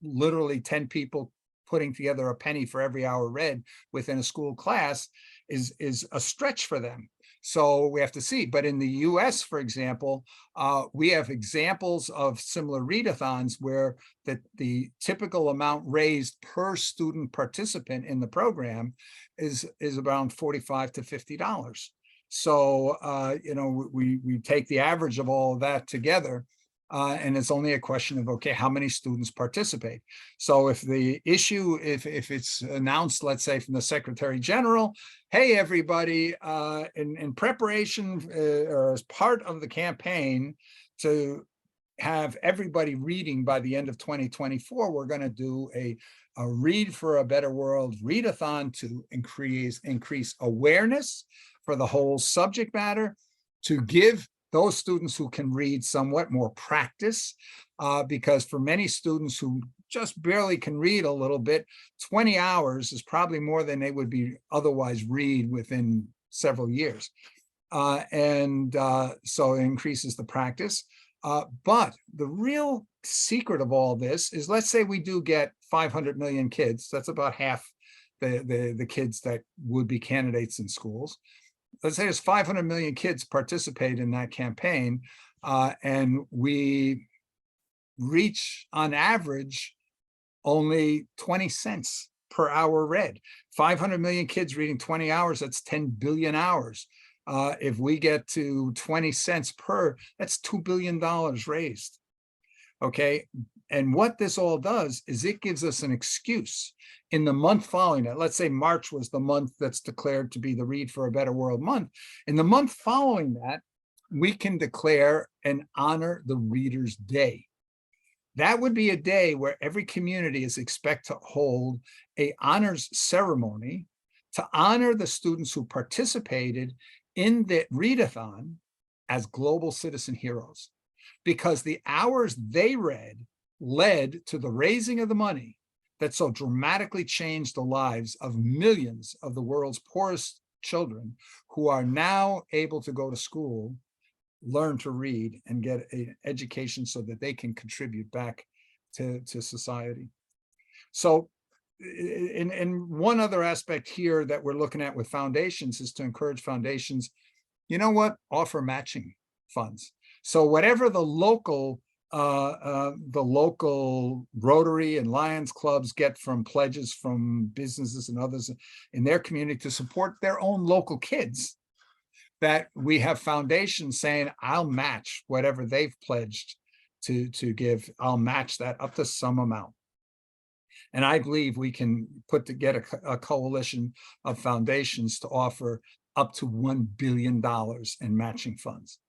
A: literally 10 people putting together a penny for every hour read within a school class is a stretch for them. So we have to see. But in the US, for example, we have examples of similar readathons where the typical amount raised per student participant in the program is around $45 to $50. So, you know, we take the average of all of that together, and it's only a question of, okay, how many students participate? So if the issue, if it's announced, let's say from the Secretary General, hey, everybody, in preparation or as part of the campaign to have everybody reading by the end of 2024, we're going to do a Read for a Better World readathon to increase awareness for the whole subject matter, to give those students who can read somewhat more practice, because for many students who just barely can read a little bit, 20 hours is probably more than they would be otherwise read within several years. So it increases the practice. But the real secret of all this is, let's say we do get 500 million kids. That's about half the kids that would be candidates in schools. Let's say there's 500 million kids participate in that campaign, and we reach on average only 20 cents per hour read. 500 million kids reading 20 hours, that's 10 billion hours. If we get to 20 cents per, that's $2 billion raised. Okay, and what this all does is it gives us an excuse in the month following that. Let's say March was the month that's declared to be the Read for a Better World month. In the month following that, we can declare and honor the Reader's Day. That would be a day where every community is expected to hold a honors ceremony to honor the students who participated in the readathon as global citizen heroes, because the hours they read led to the raising of the money that so dramatically changed the lives of millions of the world's poorest children who are now able to go to school, learn to read, and get an education so that they can contribute back to society. So in one other aspect here that we're looking at with foundations is to encourage foundations, you know what, offer matching funds. So whatever the local Rotary and Lions clubs get from pledges from businesses and others in their community to support their own local kids, that we have foundations saying, I'll match whatever they've pledged to give, I'll match that up to some amount. And I believe we can put together a coalition of foundations to offer up to $1 billion in matching funds.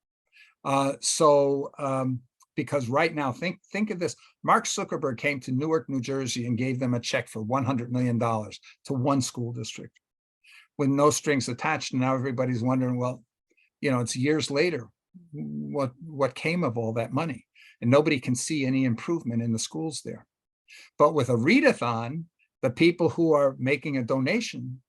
A: Because right now, think of this. Mark Zuckerberg came to Newark, New Jersey, and gave them a check for $100 million to one school district with no strings attached. And now everybody's wondering, well, you know, it's years later, what came of all that money? And nobody can see any improvement in the schools there. But with a readathon, the people who are making a donation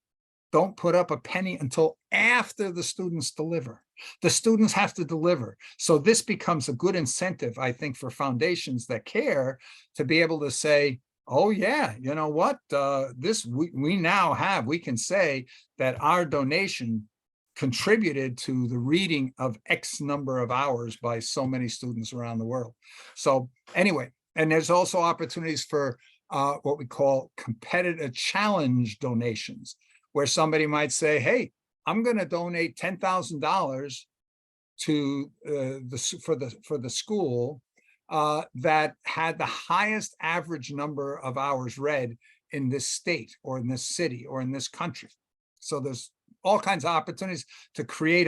A: don't put up a penny until after the students deliver. The students have to deliver. So this becomes a good incentive, I think, for foundations that care to be able to say, oh yeah, you know what, we now have, we can say that our donation contributed to the reading of X number of hours by so many students around the world. So anyway, and there's also opportunities for what we call competitive challenge donations, where somebody might say, hey, I'm going to donate $10,000 to for the school that had the highest average number of hours read in this state or in this city or in this country. So there's all kinds of opportunities to create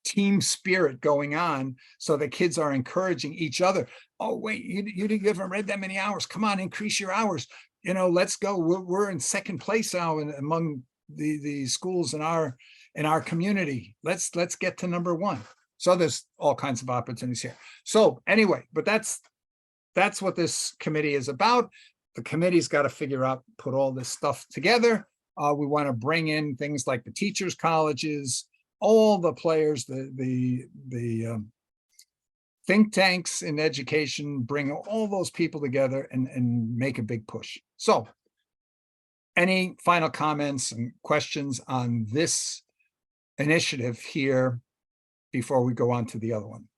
A: team spirit going on, so the kids are encouraging each other. Oh, wait, you haven't read that many hours. Come on, increase your hours. You know, let's go. We're in second place now among the schools in our community. Let's get to number one. So there's all kinds of opportunities here. So anyway, but that's what this committee is about. The committee's got to figure out, put all this stuff together. We want to bring in things like the teachers' colleges, all the players, the think tanks in education, bring all those people together and make a big push. So any final comments and questions on this initiative here before we go on to the other one?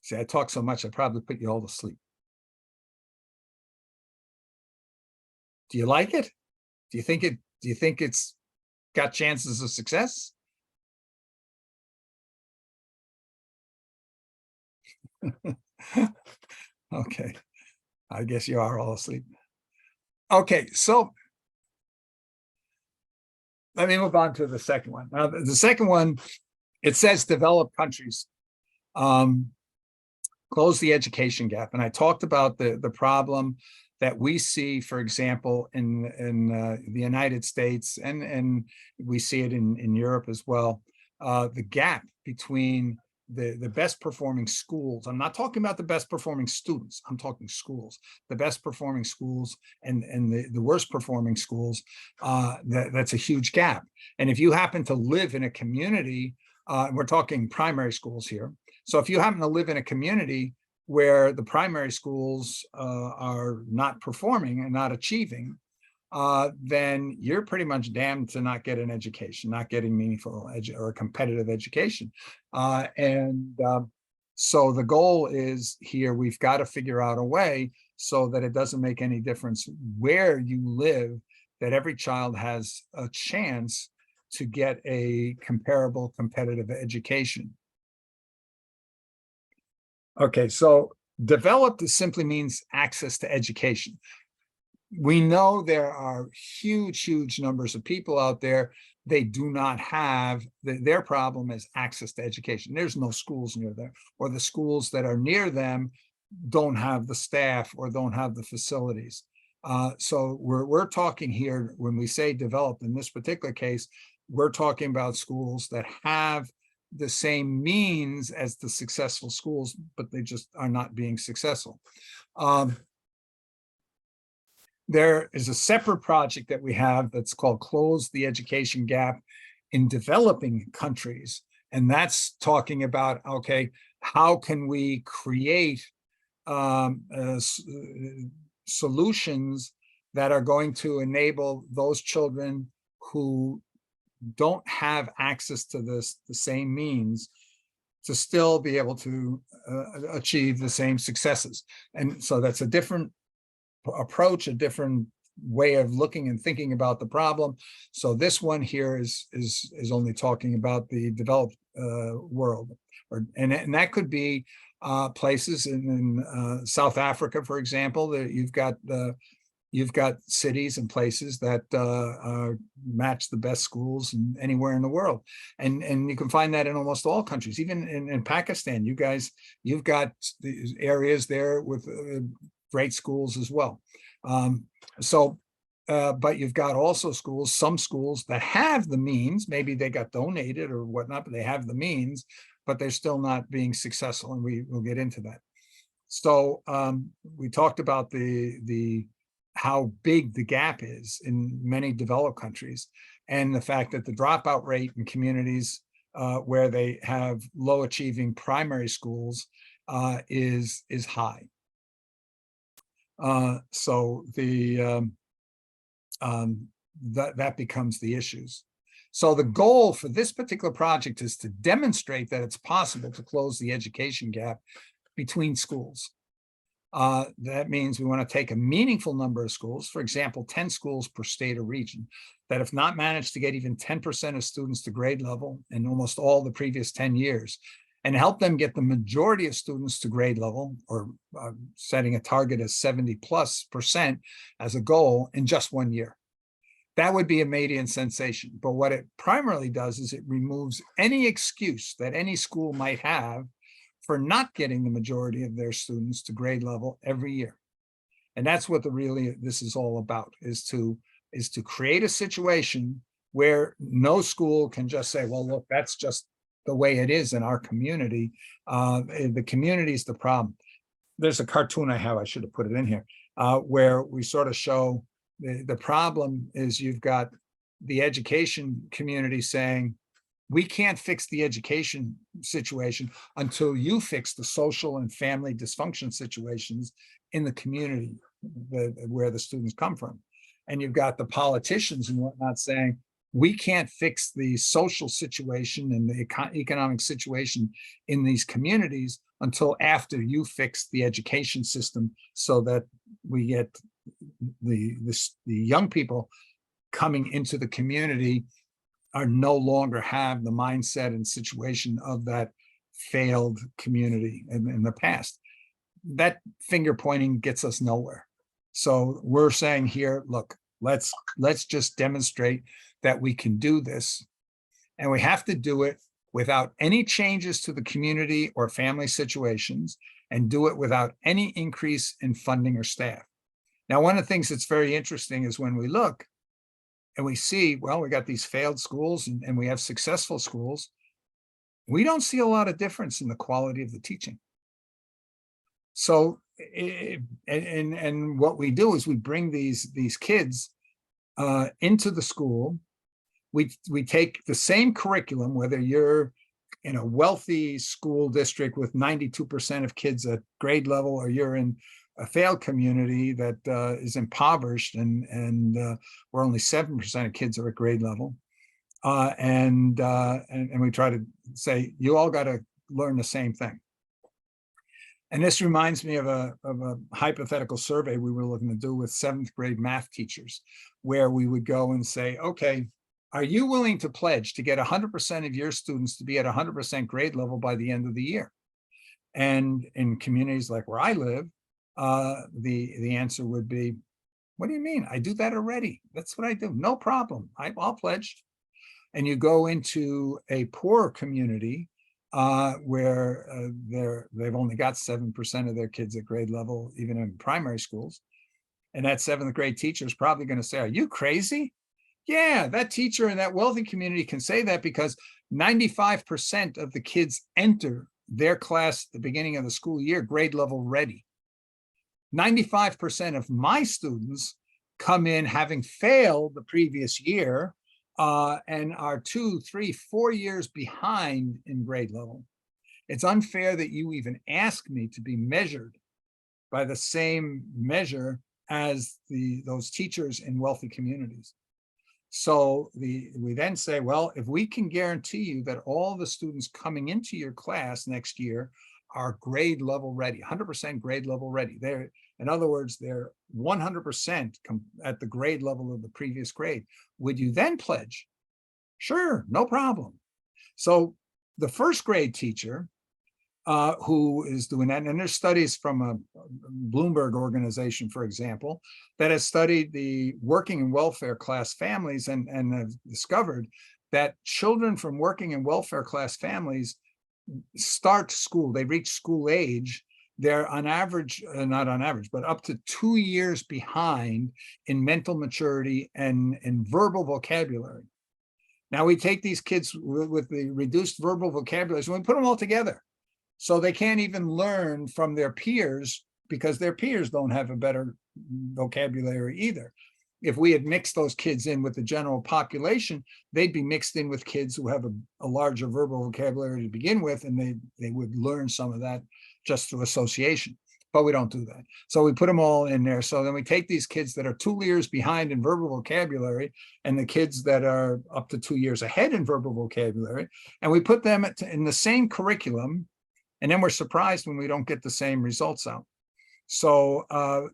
A: See, I talk so much, I probably put you all to sleep. Do you like it? Do you think it's got chances of success? Okay, I guess you are all asleep. Okay, so let me move on to the second one. Now, the second one, it says developed countries close the education gap. And I talked about the problem that we see, for example, in the United States, and we see it in Europe as well, the gap between the best performing schools. I'm not talking about the best performing students. I'm talking schools, the best performing schools and the worst performing schools. That's a huge gap. And if you happen to live in a community, we're talking primary schools here. So if you happen to live in a community where the primary schools are not performing and not achieving, then you're pretty much damned to not get an education, not getting meaningful or competitive education. So the goal is here, we've got to figure out a way so that it doesn't make any difference where you live, that every child has a chance to get a comparable competitive education. Okay, so developed simply means access to education. We know there are huge numbers of people out there, they do not have, their problem is access to education. There's no schools near them, or the schools that are near them don't have the staff or don't have the facilities. So we're talking here, when we say developed in this particular case, we're talking about schools that have the same means as the successful schools, but they just are not being successful. There is a separate project that we have that's called Close the Education Gap in Developing Countries. And that's talking about, okay, how can we create solutions that are going to enable those children who don't have access to the same means to still be able to achieve the same successes. And so that's a different approach, a different way of looking and thinking about the problem. So this one here is only talking about the developed world, and that could be places in South Africa, for example. That you've got cities and places that match the best schools anywhere in the world, and you can find that in almost all countries. Even in Pakistan, you've got these areas there with great schools as well. But you've got also some schools that have the means, maybe they got donated or whatnot, but they have the means, but they're still not being successful, and we'll get into that. So we talked about how big the gap is in many developed countries, and the fact that the dropout rate in communities where they have low achieving primary schools is high. So that becomes the issues. So the goal for this particular project is to demonstrate that it's possible to close the education gap between schools. That means we want to take a meaningful number of schools, for example, 10 schools per state or region, that have not managed to get even 10% of students to grade level in almost all the previous 10 years, and help them get the majority of students to grade level, or setting a target of 70+% as a goal in just 1 year. that would be a media sensation. But what it primarily does is it removes any excuse that any school might have for not getting the majority of their students to grade level every year. And that's what this is all about, is to create a situation where no school can just say, well, look, that's just the way it is in our community. The community is the problem. There's a cartoon I should have put it in here, where we sort of show the problem is you've got the education community saying, we can't fix the education situation until you fix the social and family dysfunction situations in the community where the students come from. And you've got the politicians and whatnot saying, we can't fix the social situation and the economic situation in these communities until after you fix the education system, so that we get the young people coming into the community are no longer have the mindset and situation of that failed community in the past. That finger pointing gets us nowhere. So we're saying here, look, let's just demonstrate that we can do this, and we have to do it without any changes to the community or family situations, and do it without any increase in funding or staff. Now, one of the things that's very interesting is when we look and we see, well, we got these failed schools and we have successful schools, we don't see a lot of difference in the quality of the teaching. So, and what we do is we bring these kids into the school. We take the same curriculum, whether you're in a wealthy school district with 92% of kids at grade level, or you're in a failed community that is impoverished and where only 7% of kids are at grade level. And we try to say, you all got to learn the same thing. And this reminds me of a hypothetical survey we were looking to do with 7th grade math teachers, where we would go and say, okay, are you willing to pledge to get 100% of your students to be at 100% grade level by the end of the year? And in communities like where I live, the answer would be, what do you mean? I do that already. That's what I do. No problem. I'll pledge. And you go into a poor community where they've only got 7% of their kids at grade level, even in primary schools. And that 7th grade teacher is probably going to say, are you crazy? Yeah, that teacher in that wealthy community can say that because 95% of the kids enter their class at the beginning of the school year grade level ready. 95% of my students come in having failed the previous year and are 2, 3, 4 years behind in grade level. It's unfair that you even ask me to be measured by the same measure as those teachers in wealthy communities. So we then say, well, if we can guarantee you that all the students coming into your class next year are grade level ready, 100% grade level ready. In other words, they're 100% at the grade level of the previous grade. Would you then pledge? Sure, no problem. So the 1st grade teacher who is doing that, and there's studies from a Bloomberg organization, for example, that has studied the working and welfare class families and have discovered that children from working and welfare class families start school, they reach school age, they're on average, not on average, but up to 2 years behind in mental maturity and verbal vocabulary. Now we take these kids with the reduced verbal vocabulary and we put them all together. So they can't even learn from their peers because their peers don't have a better vocabulary either. If we had mixed those kids in with the general population, they'd be mixed in with kids who have a larger verbal vocabulary to begin with, and they would learn some of that just through association. But we don't do that. So we put them all in there. So then we take these kids that are 2 years behind in verbal vocabulary and the kids that are up to 2 years ahead in verbal vocabulary, and we put them in the same curriculum. And then we're surprised when we don't get the same results out. So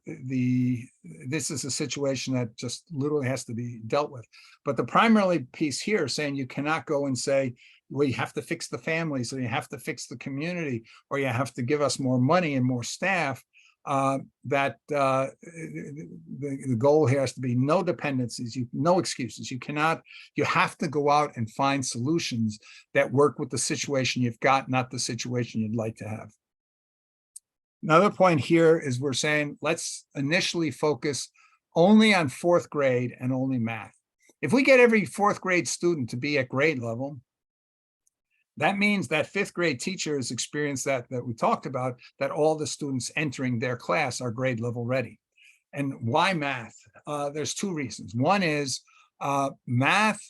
A: this is a situation that just literally has to be dealt with. But the primary piece here is saying you cannot go and say, well, you have to fix the families, or you have to fix the community, or you have to give us more money and more staff. the goal here has to be no dependencies, no excuses. You have to go out and find solutions that work with the situation you've got, not the situation you'd like to have. Another point here is we're saying, let's initially focus only on 4th grade and only math. If we get every 4th grade student to be at grade level, that means that 5th grade teacher has experienced that we talked about, that all the students entering their class are grade level ready. And why math? There's 2 reasons. One is math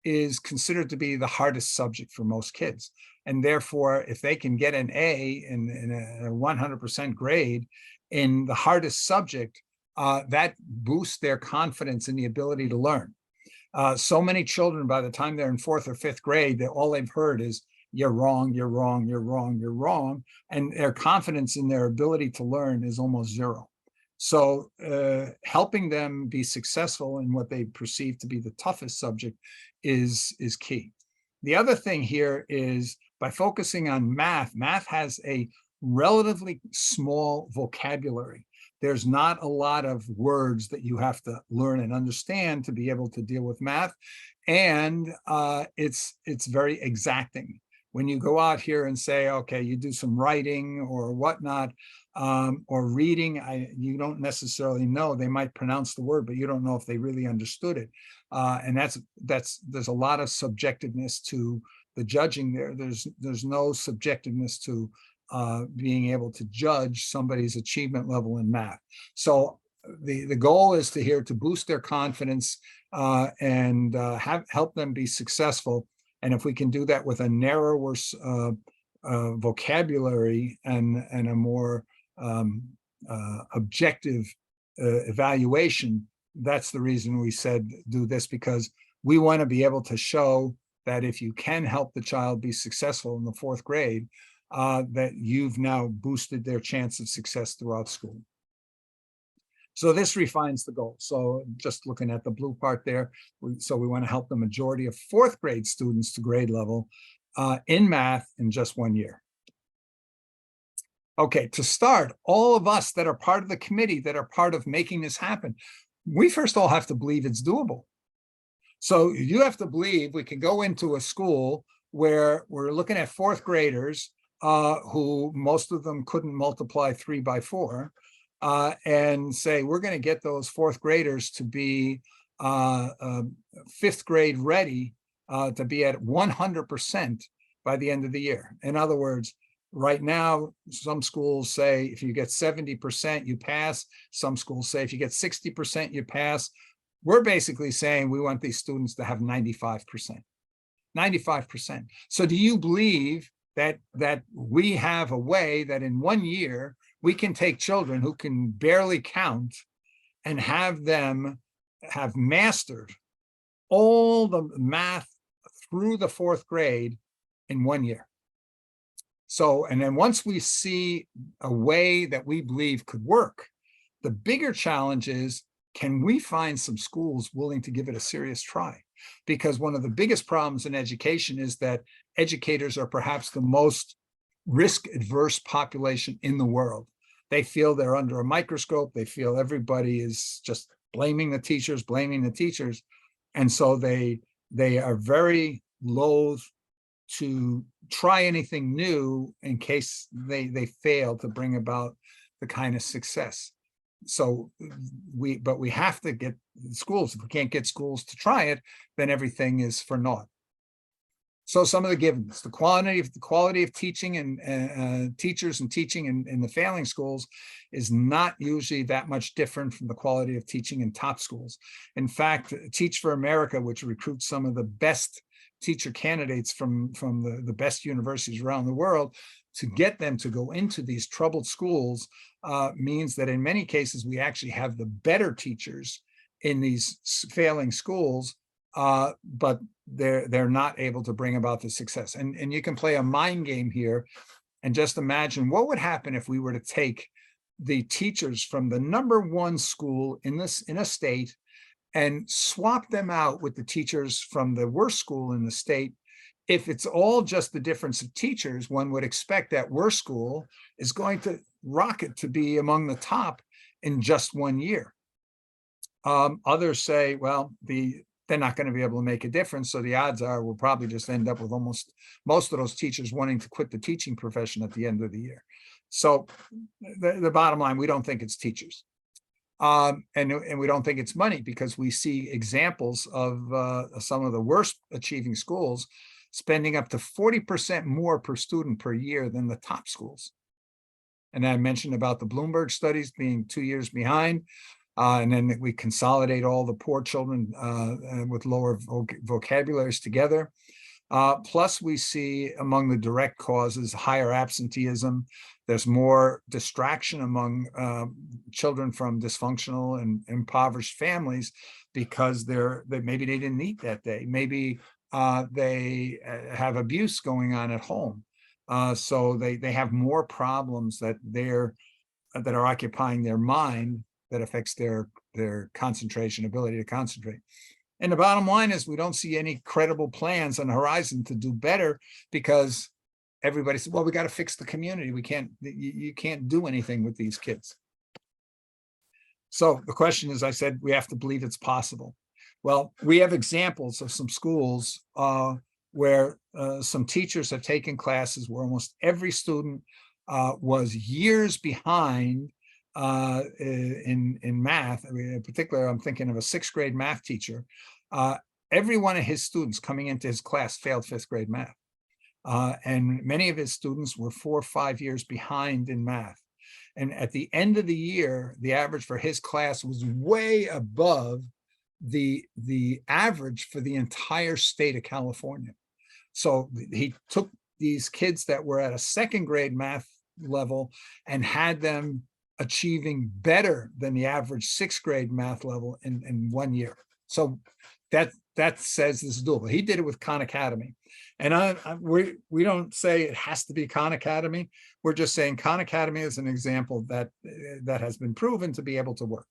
A: is considered to be the hardest subject for most kids. And therefore, if they can get an A in a 100% grade in the hardest subject, that boosts their confidence in the ability to learn. So many children, by the time they're in 4th or 5th grade, all they've heard is, you're wrong, you're wrong, you're wrong, you're wrong. And their confidence in their ability to learn is almost 0. So helping them be successful in what they perceive to be the toughest subject is key. The other thing here is by focusing on math, math has a relatively small vocabulary. There's not a lot of words that you have to learn and understand to be able to deal with math. And it's very exacting. When you go out here and say, okay, you do some writing or whatnot, or reading, you don't necessarily know. They might pronounce the word, but you don't know if they really understood it. And there's a lot of subjectiveness to the judging there. There's no subjectiveness to being able to judge somebody's achievement level in math. So the goal is to boost their confidence and help them be successful. And if we can do that with a narrower vocabulary and a more objective evaluation, that's the reason we said do this, because we want to be able to show that if you can help the child be successful in the 4th grade, that you've now boosted their chance of success throughout school. So this refines the goal. So just looking at the blue part there, so we want to help the majority of 4th grade students to grade level in math in just 1 year. Okay, to start, all of us that are part of the committee, that are part of making this happen, we first all have to believe it's doable. So you have to believe we can go into a school where we're looking at 4th graders who most of them couldn't multiply 3 by 4, and say, we're going to get those 4th graders to be 5th grade ready to be at 100% by the end of the year. In other words, right now, some schools say if you get 70%, you pass. Some schools say if you get 60%, you pass. We're basically saying we want these students to have 95%. 95%. So do you believe that we have a way that in 1 year, we can take children who can barely count and have them have mastered all the math through the 4th grade in 1 year? So, and then once we see a way that we believe could work, the bigger challenge is, can we find some schools willing to give it a serious try? Because one of the biggest problems in education is that educators are perhaps the most risk-averse population in the world. They feel they're under a microscope. They feel everybody is just blaming the teachers. And so they are very loath to try anything new in case they fail to bring about the kind of success. So we have to get schools. If we can't get schools to try it, then everything is for naught. So some of the givens, the quality of teaching and teachers and teaching in the failing schools is not usually that much different from the quality of teaching in top schools. In fact, Teach for America, which recruits some of the best teacher candidates from the best universities around the world, to get them to go into these troubled schools means that in many cases, we actually have the better teachers in these failing schools, but they're not able to bring about the success. And you can play a mind game here and just imagine what would happen if we were to take the teachers from the #1 school in a state and swap them out with the teachers from the worst school in the state if it's all just the difference of teachers, one would expect that Worth School is going to rocket to be among the top in just 1 year. Others say, well, they're not going to be able to make a difference. So the odds are we'll probably just end up with most of those teachers wanting to quit the teaching profession at the end of the year. So the bottom line, we don't think it's teachers. And we don't think it's money, because we see examples of some of the worst achieving schools spending up to 40% more per student per year than the top schools. And I mentioned about the Bloomberg studies being 2 years behind. And then we consolidate all the poor children with lower vocabularies together. Plus, we see among the direct causes higher absenteeism. There's more distraction among children from dysfunctional and impoverished families because maybe they didn't eat that day. Maybe they have abuse going on at home. So they have more problems that are occupying their mind that affects their concentration, ability to concentrate. And the bottom line is we don't see any credible plans on the horizon to do better, because everybody says, well, we got to fix the community. You can't do anything with these kids. So the question is, I said, we have to believe it's possible. Well, we have examples of some schools where some teachers have taken classes where almost every student was years behind in math. I mean, in particular, I'm thinking of a 6th grade math teacher. Every one of his students coming into his class failed 5th grade math. And many of his students were 4 or 5 years behind in math. And at the end of the year, the average for his class was way above the average for the entire state of California. So he took these kids that were at a 2nd grade math level and had them achieving better than the average 6th grade math level in 1 year. So that says this is doable. He did it with Khan Academy. And we don't say it has to be Khan Academy. We're just saying Khan Academy is an example that has been proven to be able to work.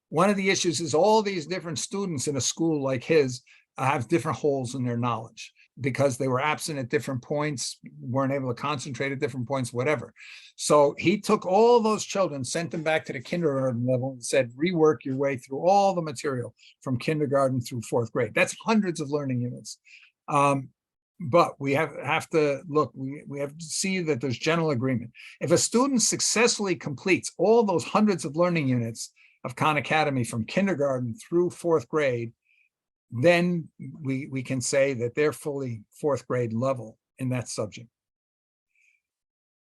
A: One of the issues is all these different students in a school like his have different holes in their knowledge because they were absent at different points, weren't able to concentrate at different points, whatever. So he took all those children, sent them back to the kindergarten level and said, rework your way through all the material from kindergarten through 4th grade. That's hundreds of learning units. But we have to look, we have to see that there's general agreement. If a student successfully completes all those hundreds of learning units of Khan Academy from kindergarten through 4th grade, then we can say that they're fully 4th grade level in that subject.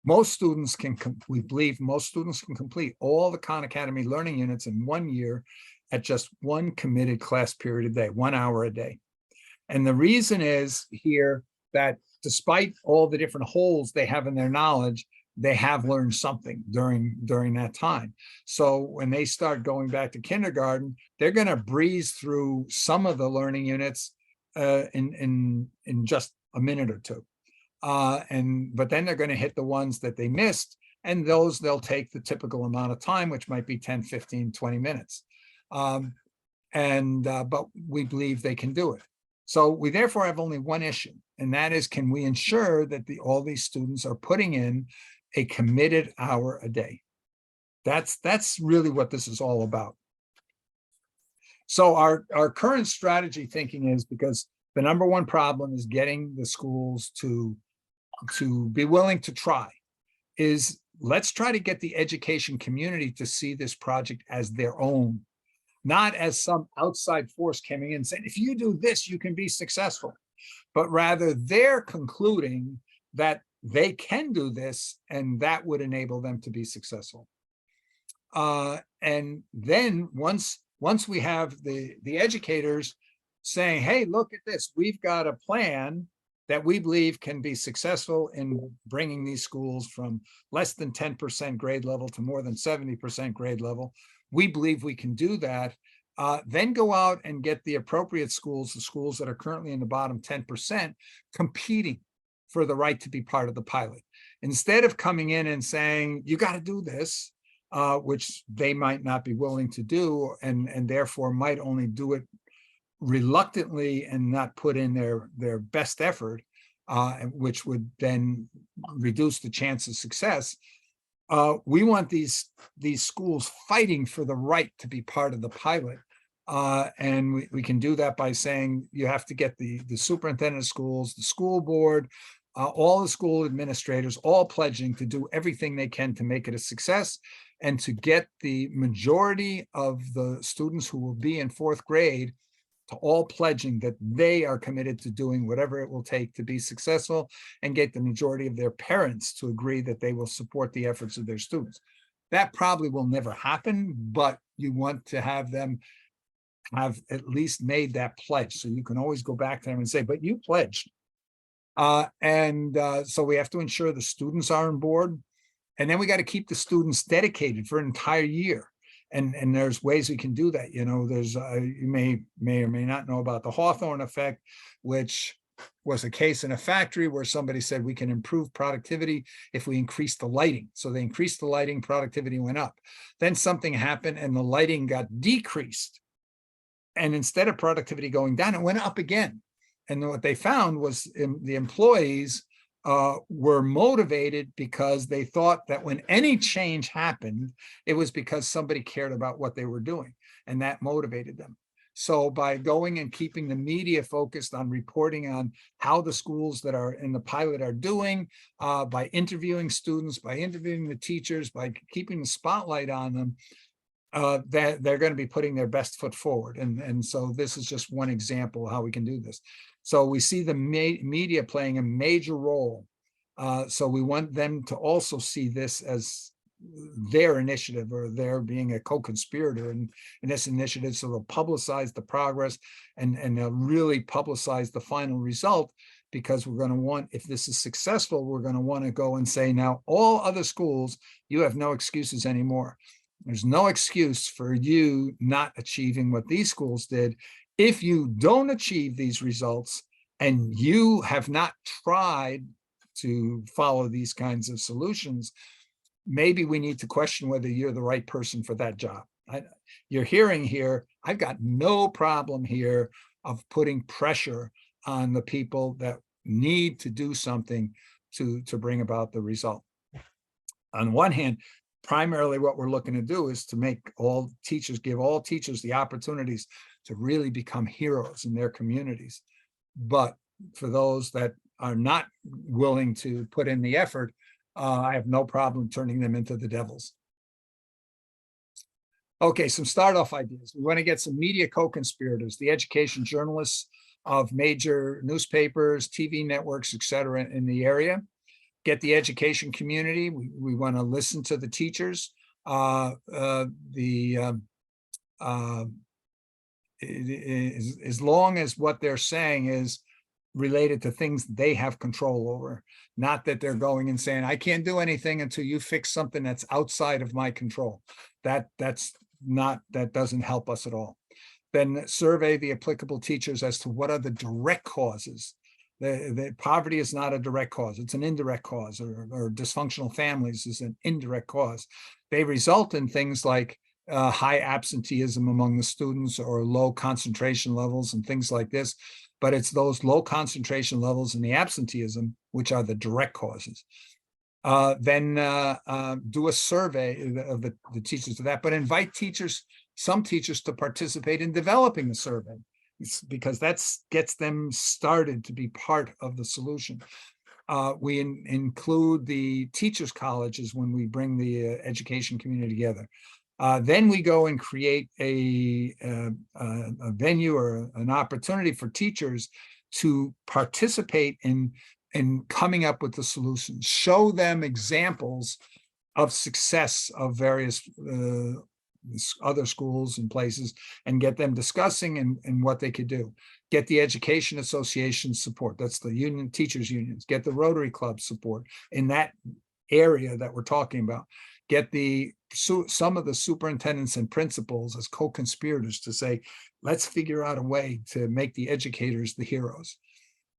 A: Most students we believe most students can complete all the Khan Academy learning units in 1 year at just one committed class period a day, 1 hour a day. And the reason is here that despite all the different holes they have in their knowledge, they have learned something during that time. So when they start going back to kindergarten, they're going to breeze through some of the learning units in just a minute or two. But then they're going to hit the ones that they missed, and those they'll take the typical amount of time, which might be 10, 15, 20 minutes. But we believe they can do it. So we therefore have only one issue, and that is, can we ensure that all these students are putting in a committed hour a day? That's really what this is all about. So our current strategy thinking is, because the number one problem is getting the schools to be willing to try, is let's try to get the education community to see this project as their own, not as some outside force coming in saying, if you do this, you can be successful, but rather they're concluding that they can do this and that would enable them to be successful. And then once we have the educators saying, hey, look at this, we've got a plan that we believe can be successful in bringing these schools from less than 10% grade level to more than 70% grade level. We believe we can do that. Then go out and get the appropriate schools, the schools that are currently in the bottom 10%, competing for the right to be part of the pilot. Instead of coming in and saying, you got to do this, which they might not be willing to do, and therefore might only do it reluctantly and not put in their best effort, which would then reduce the chance of success. We want these schools fighting for the right to be part of the pilot. And we can do that by saying you have to get the superintendent of schools, the school board, all the school administrators, all pledging to do everything they can to make it a success, and to get the majority of the students who will be in 4th grade to all pledging that they are committed to doing whatever it will take to be successful, and get the majority of their parents to agree that they will support the efforts of their students. That probably will never happen, but you want to have them have at least made that pledge. So you can always go back to them and say, but you pledged. So we have to ensure the students are on board. And then we got to keep the students dedicated for an entire year. And there's ways we can do that. You know, there's, you may or may not know about the Hawthorne effect, which was a case in a factory where somebody said we can improve productivity if we increase the lighting. So they increased the lighting, productivity went up. Then something happened and the lighting got decreased. And instead of productivity going down, it went up again. And what they found was the employees were motivated because they thought that when any change happened, it was because somebody cared about what they were doing, and that motivated them. So by going and keeping the media focused on reporting on how the schools that are in the pilot are doing, by interviewing students, by interviewing the teachers, by keeping the spotlight on them, that they're going to be putting their best foot forward. And so this is just one example of how we can do this. So we see the media playing a major role. So we want them to also see this as their initiative, or their being a co-conspirator in this initiative. So they'll publicize the progress, and they'll really publicize the final result, because we're going to want, if this is successful, we're going to want to go and say, now all other schools, you have no excuses anymore. There's no excuse for you not achieving what these schools did. If you don't achieve these results and you have not tried to follow these kinds of solutions, maybe we need to question whether you're the right person for that job. You're hearing here, I've got no problem here of putting pressure on the people that need to do something to bring about the result. On one hand, primarily what we're looking to do is to make all teachers, give all teachers the opportunities to really become heroes in their communities. But for those that are not willing to put in the effort, I have no problem turning them into the devils. Okay, some start-off ideas. We want to get some media co-conspirators, the education journalists of major newspapers, TV networks, etc., in the area. Get the education community. We want to listen to the teachers. As long as what they're saying is related to things they have control over, not that they're going and saying, I can't do anything until you fix something that's outside of my control. That doesn't help us at all. Then survey the applicable teachers as to what are the direct causes. The poverty is not a direct cause, it's an indirect cause, or dysfunctional families is an indirect cause. They result in things like high absenteeism among the students, or low concentration levels and things like this. But it's those low concentration levels and the absenteeism which are the direct causes. Then do a survey of the teachers of that, but invite teachers, some teachers, to participate in developing the survey, because that gets them started to be part of the solution. We include the teachers' colleges when we bring the education community together. Then we go and create a venue or an opportunity for teachers to participate in coming up with the solutions. Show them examples of success of various other schools and places, and get them discussing and what they could do. Get the education association support. That's the union, teachers unions. Get the Rotary Club support in that area that we're talking about. Get some of the superintendents and principals as co-conspirators to say, let's figure out a way to make the educators the heroes,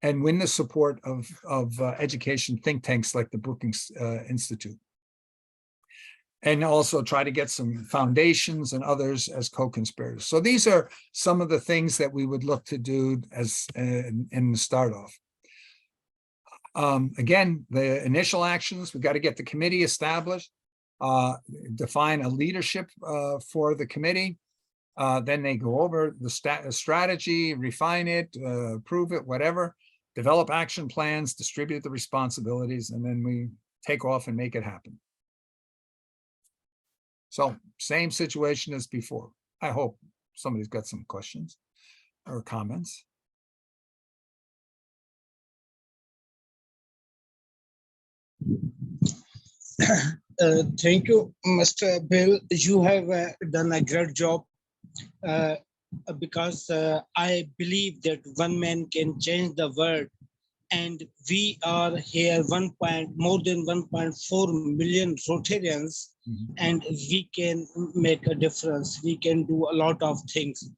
A: and win the support of education think tanks like the Brookings Institute. and also try to get some foundations and others as co-conspirators. So these are some of the things that we would look to do as in the start off. Again, the initial actions, we've got to get the committee established, define a leadership for the committee. Then they go over the strategy, refine it, approve it, whatever, develop action plans, distribute the responsibilities, and then we take off and make it happen. So same situation as before. I hope somebody's got some questions or comments.
G: Thank you, Mr. Bill. You have done a great job because I believe that one man can change the world, and we are here more than 1.4 million Rotarians, and we can make a difference. We can do a lot of things.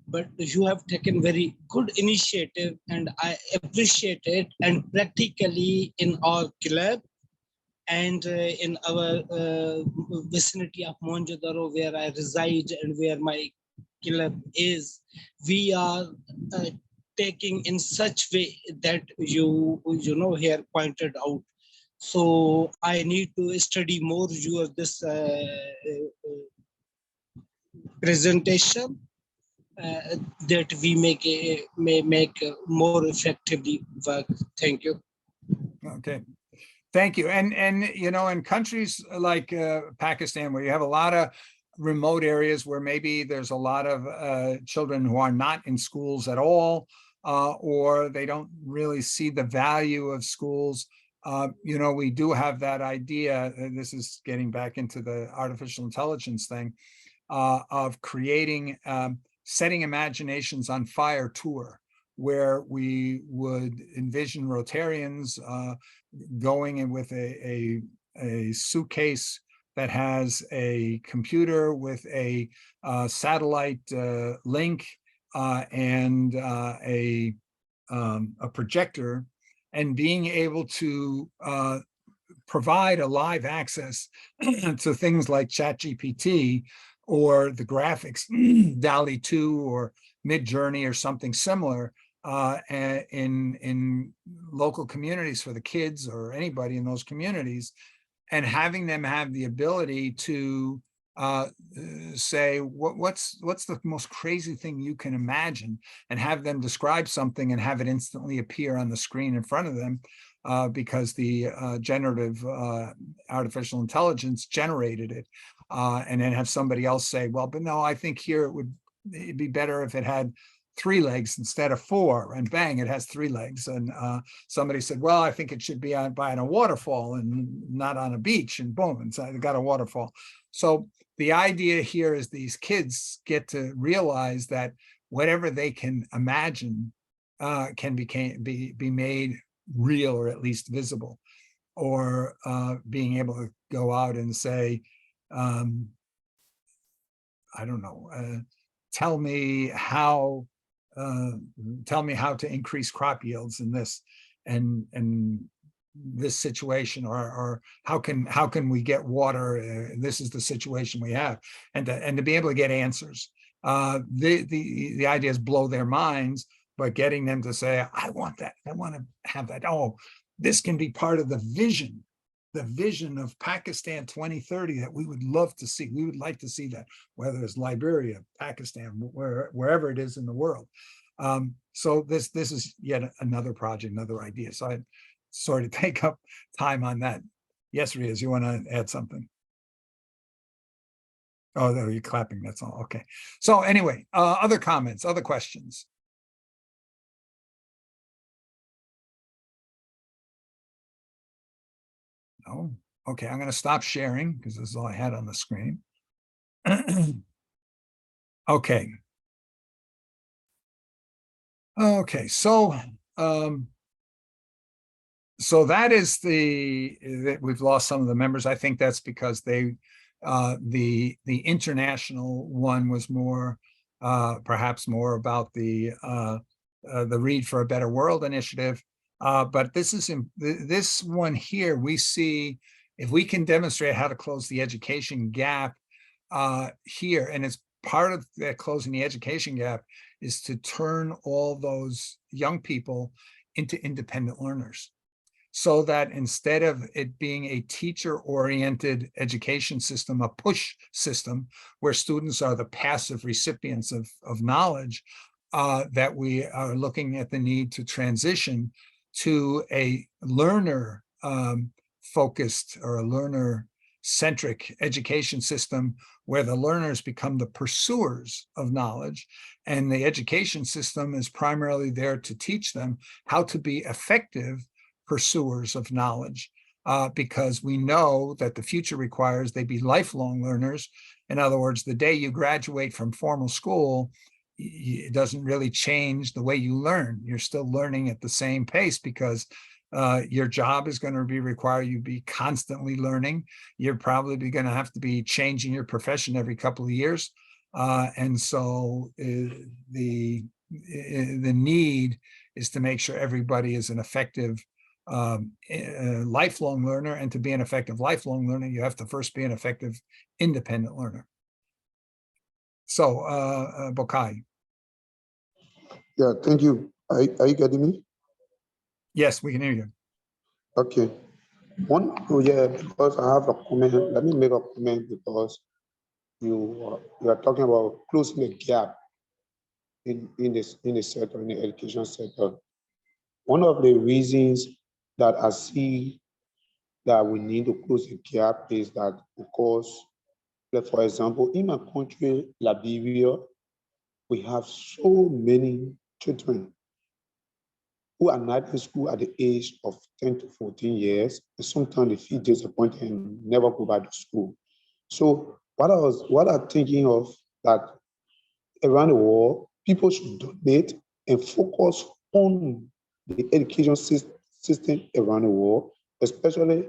G: But you have taken very good initiative, and I appreciate it. And practically in our club and in our vicinity of Mohenjo-daro, where I reside and where my club is, we are taking in such way that you know here pointed out. So I need to study more your this presentation that we may make more effectively work. Thank you.
A: Okay. Thank you. And you know, in countries like Pakistan, where you have a lot of remote areas where maybe there's a lot of children who are not in schools at all, or they don't really see the value of schools. You know, we do have that idea, and this is getting back into the artificial intelligence thing, of creating, setting imaginations on fire tour, where we would envision Rotarians going in with a suitcase that has a computer with a satellite link and a projector, and being able to provide a live access to things like ChatGPT or the graphics, DALL-E 2 or Mid-Journey or something similar, in local communities for the kids or anybody in those communities, and having them have the ability to say what's the most crazy thing you can imagine, and have them describe something and have it instantly appear on the screen in front of them, because the generative artificial intelligence generated it, and then have somebody else say, well, but no, I think here it'd be better if it had 3 legs instead of 4, and bang, it has 3 legs. And somebody said, well, I think it should be by a waterfall and not on a beach, and boom, and so they got a waterfall. So the idea here is these kids get to realize that whatever they can imagine can be made real, or at least visible, or being able to go out and say, I don't know, tell me how to increase crop yields in this and this situation, or how can we get water? This is the situation we have, and to be able to get answers. The idea is blow their minds, but getting them to say, I want that, I want to have that. Oh, this can be part of the vision of Pakistan 2030 that we would love to see. We would like to see that, whether it's Liberia, Pakistan, wherever it is in the world. So this is yet another project, another idea. So I sort of take up time on that. Yes, Riaz, you want to add something? Oh, no, you're clapping, that's all. Okay. So anyway, other comments, other questions? No? Okay, I'm going to stop sharing because this is all I had on the screen. Okay. Okay, so so that is that we've lost some of the members. I think that's because they the international one was more perhaps more about the Read for a Better World initiative. But this one here we see If we can demonstrate how to close the education gap here, and it's part of that closing the education gap is to turn all those young people into independent learners, so that instead of it being a teacher-oriented education system, a push system, where students are the passive recipients of knowledge, that we are looking at the need to transition to a learner focused or a learner-centric education system where the learners become the pursuers of knowledge, and the education system is primarily there to teach them how to be effective pursuers of knowledge, because we know that the future requires they be lifelong learners. In other words, the day you graduate from formal school, it doesn't really change the way you learn. You're still learning at the same pace because your job is going to require you be constantly learning. You're probably going to have to be changing your profession every couple of years. And so the need is to make sure everybody is an effective lifelong learner, and to be an effective lifelong learner, you have to first be an effective independent learner. So, Bokai.
C: Yeah, thank you. Are you getting me?
A: Yes, we can hear you.
C: Okay. Yeah, because I have a comment. Let me make a comment because you are talking about closing the gap in the sector, in the education sector. One of the reasons that I see that we need to close the gap is that because, like for example, in my country, Liberia, we have so many children who are not in school at the age of 10 to 14 years, and sometimes they feel disappointed and never go back to school. So what I'm thinking of that around the world, people should donate and focus on the education system around the world, especially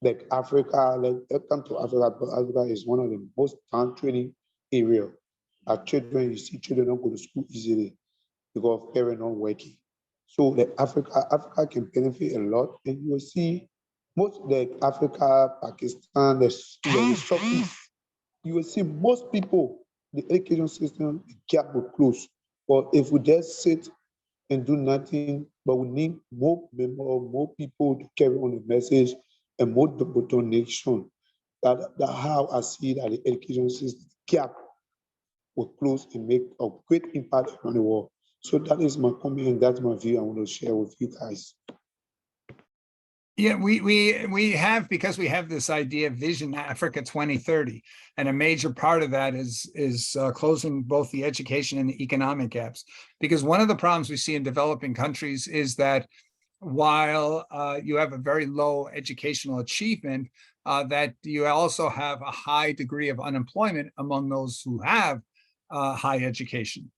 C: like Africa. Like come to Africa, but Africa is one of the most training area. Children, you see children don't go to school easily because parents not working. So like Africa can benefit a lot, and you will see most like Africa, Pakistan, the Southeast, you will see most people, the education system, the gap will close. But if we just sit and do nothing, but we need more people to carry on the message and more donation. That's how I see that the education system gap will close and make a great impact around the world. So that is my comment, and that's my view I want to share with you guys.
A: Yeah, we have, because we have this idea of Vision Africa 2030, and a major part of that is closing both the education and the economic gaps. Because one of the problems we see in developing countries is that while you have a very low educational achievement, that you also have a high degree of unemployment among those who have high education.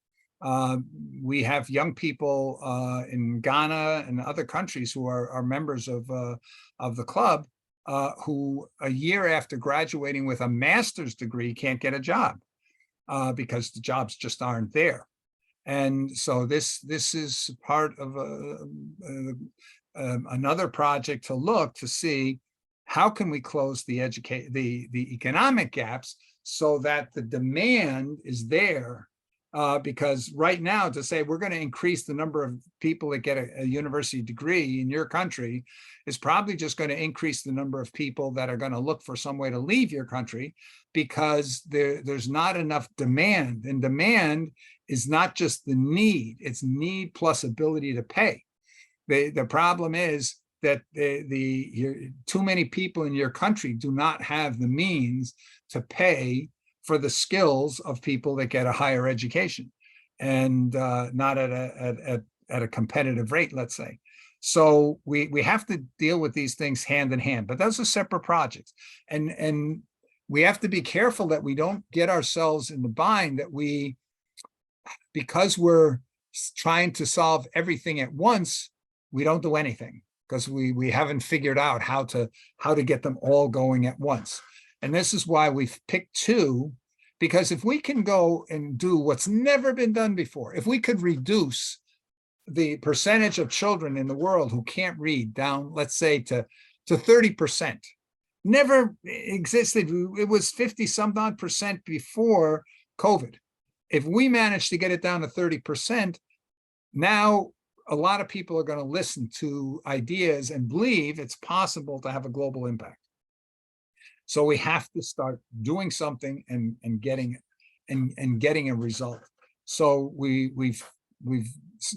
A: We have young people in Ghana and other countries who are members of the club who a year after graduating with a master's degree can't get a job because the jobs just aren't there. And so this is part of another project to look to see how can we close the economic gaps so that the demand is there. Because right now, to say we're going to increase the number of people that get a university degree in your country is probably just going to increase the number of people that are going to look for some way to leave your country, because there's not enough demand. And demand is not just the need, it's need plus ability to pay. The problem is that too many people in your country do not have the means to pay for the skills of people that get a higher education, and not at a competitive rate, let's say. So we have to deal with these things hand in hand, but those are separate projects. And we have to be careful that we don't get ourselves in the bind that because we're trying to solve everything at once, we don't do anything, because we haven't figured out how to get them all going at once. And this is why we've picked two, because if we can go and do what's never been done before, if we could reduce the percentage of children in the world who can't read down, let's say to 30%, never existed. It was 50 some odd percent before COVID. If we manage to get it down to 30%, now a lot of people are going to listen to ideas and believe it's possible to have a global impact. So we have to start doing something and getting a result. So we've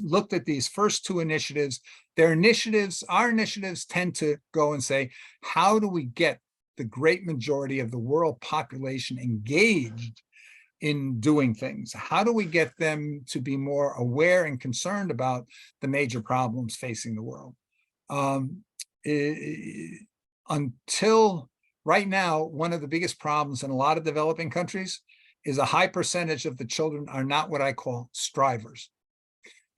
A: looked at these first two initiatives. Our initiatives tend to go and say, how do we get the great majority of the world population engaged in doing things? How do we get them to be more aware and concerned about the major problems facing the world? Until right now, one of the biggest problems in a lot of developing countries is a high percentage of the children are not what I call strivers.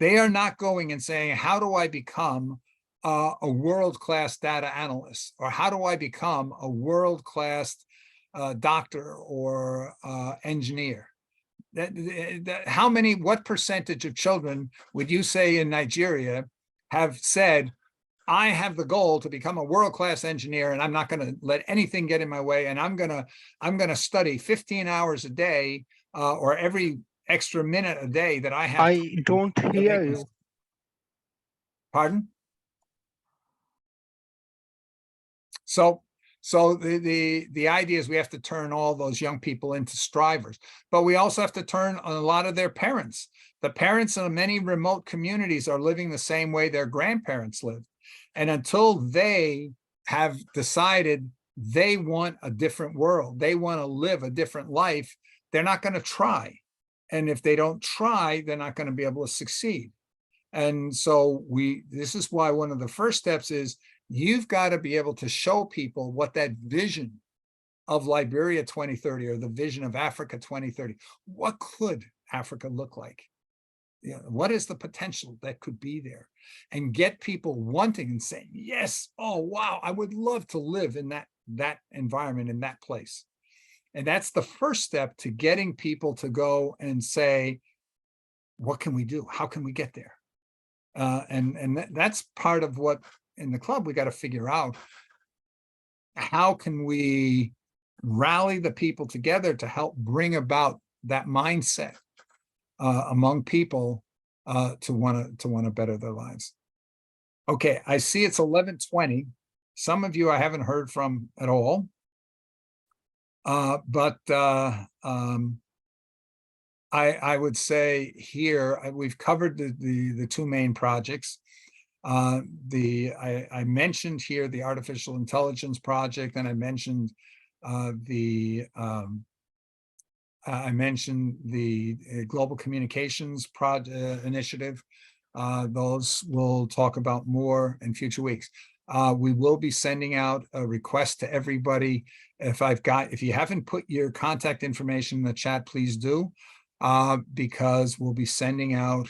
A: They are not going and saying, how do I become a world-class data analyst? Or how do I become a world-class doctor or engineer? What percentage of children would you say in Nigeria have said, I have the goal to become a world-class engineer, and I'm not going to let anything get in my way, and I'm going to study 15 hours a day or every extra minute a day that I have.
H: I don't hear you.
A: Pardon? So the idea is we have to turn all those young people into strivers, but we also have to turn a lot of their parents. The parents in many remote communities are living the same way their grandparents lived. And until they have decided they want a different world, they want to live a different life, they're not going to try. And if they don't try, they're not going to be able to succeed. And so this is why one of the first steps is you've got to be able to show people what that vision of Liberia 2030 or the vision of Africa 2030, what could Africa look like? You know, what is the potential that could be there? And get people wanting and saying, yes, oh, wow, I would love to live in that environment, in that place. And that's the first step to getting people to go and say, what can we do? How can we get there? That's part of what in the club we got to figure out. How can we rally the people together to help bring about that mindset among people to want to better their lives? Okay, I see it's 11:20. Some of you I haven't heard from at all, but I would say here we've covered the two main projects. I mentioned here the artificial intelligence project, and I mentioned the global communications initiative. Those we'll talk about more in future weeks. We will be sending out a request to everybody. If you haven't put your contact information in the chat, please do, because we'll be sending out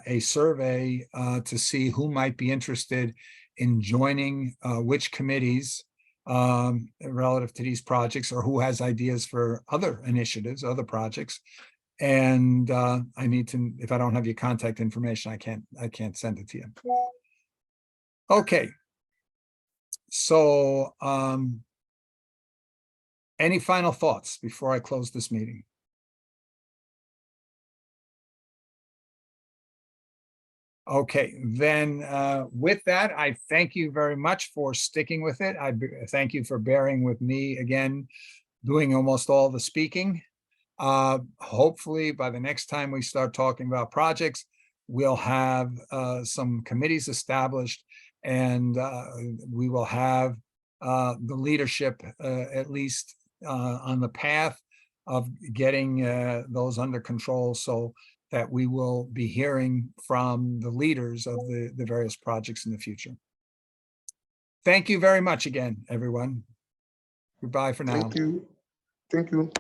A: a survey to see who might be interested in joining which committees relative to these projects, or who has ideas for other initiatives, other projects. And I need to, if I don't have your contact information, I can't send it to you. Okay. So any final thoughts before I close this meeting? Okay, then with that, I thank you very much for sticking with it. I thank you for bearing with me again, doing almost all the speaking. Hopefully by the next time we start talking about projects, we'll have some committees established, and we will have the leadership at least on the path of getting those under control, so that we will be hearing from the leaders of the various projects in the future. Thank you very much again, everyone. Goodbye for now.
C: Thank you. Thank you.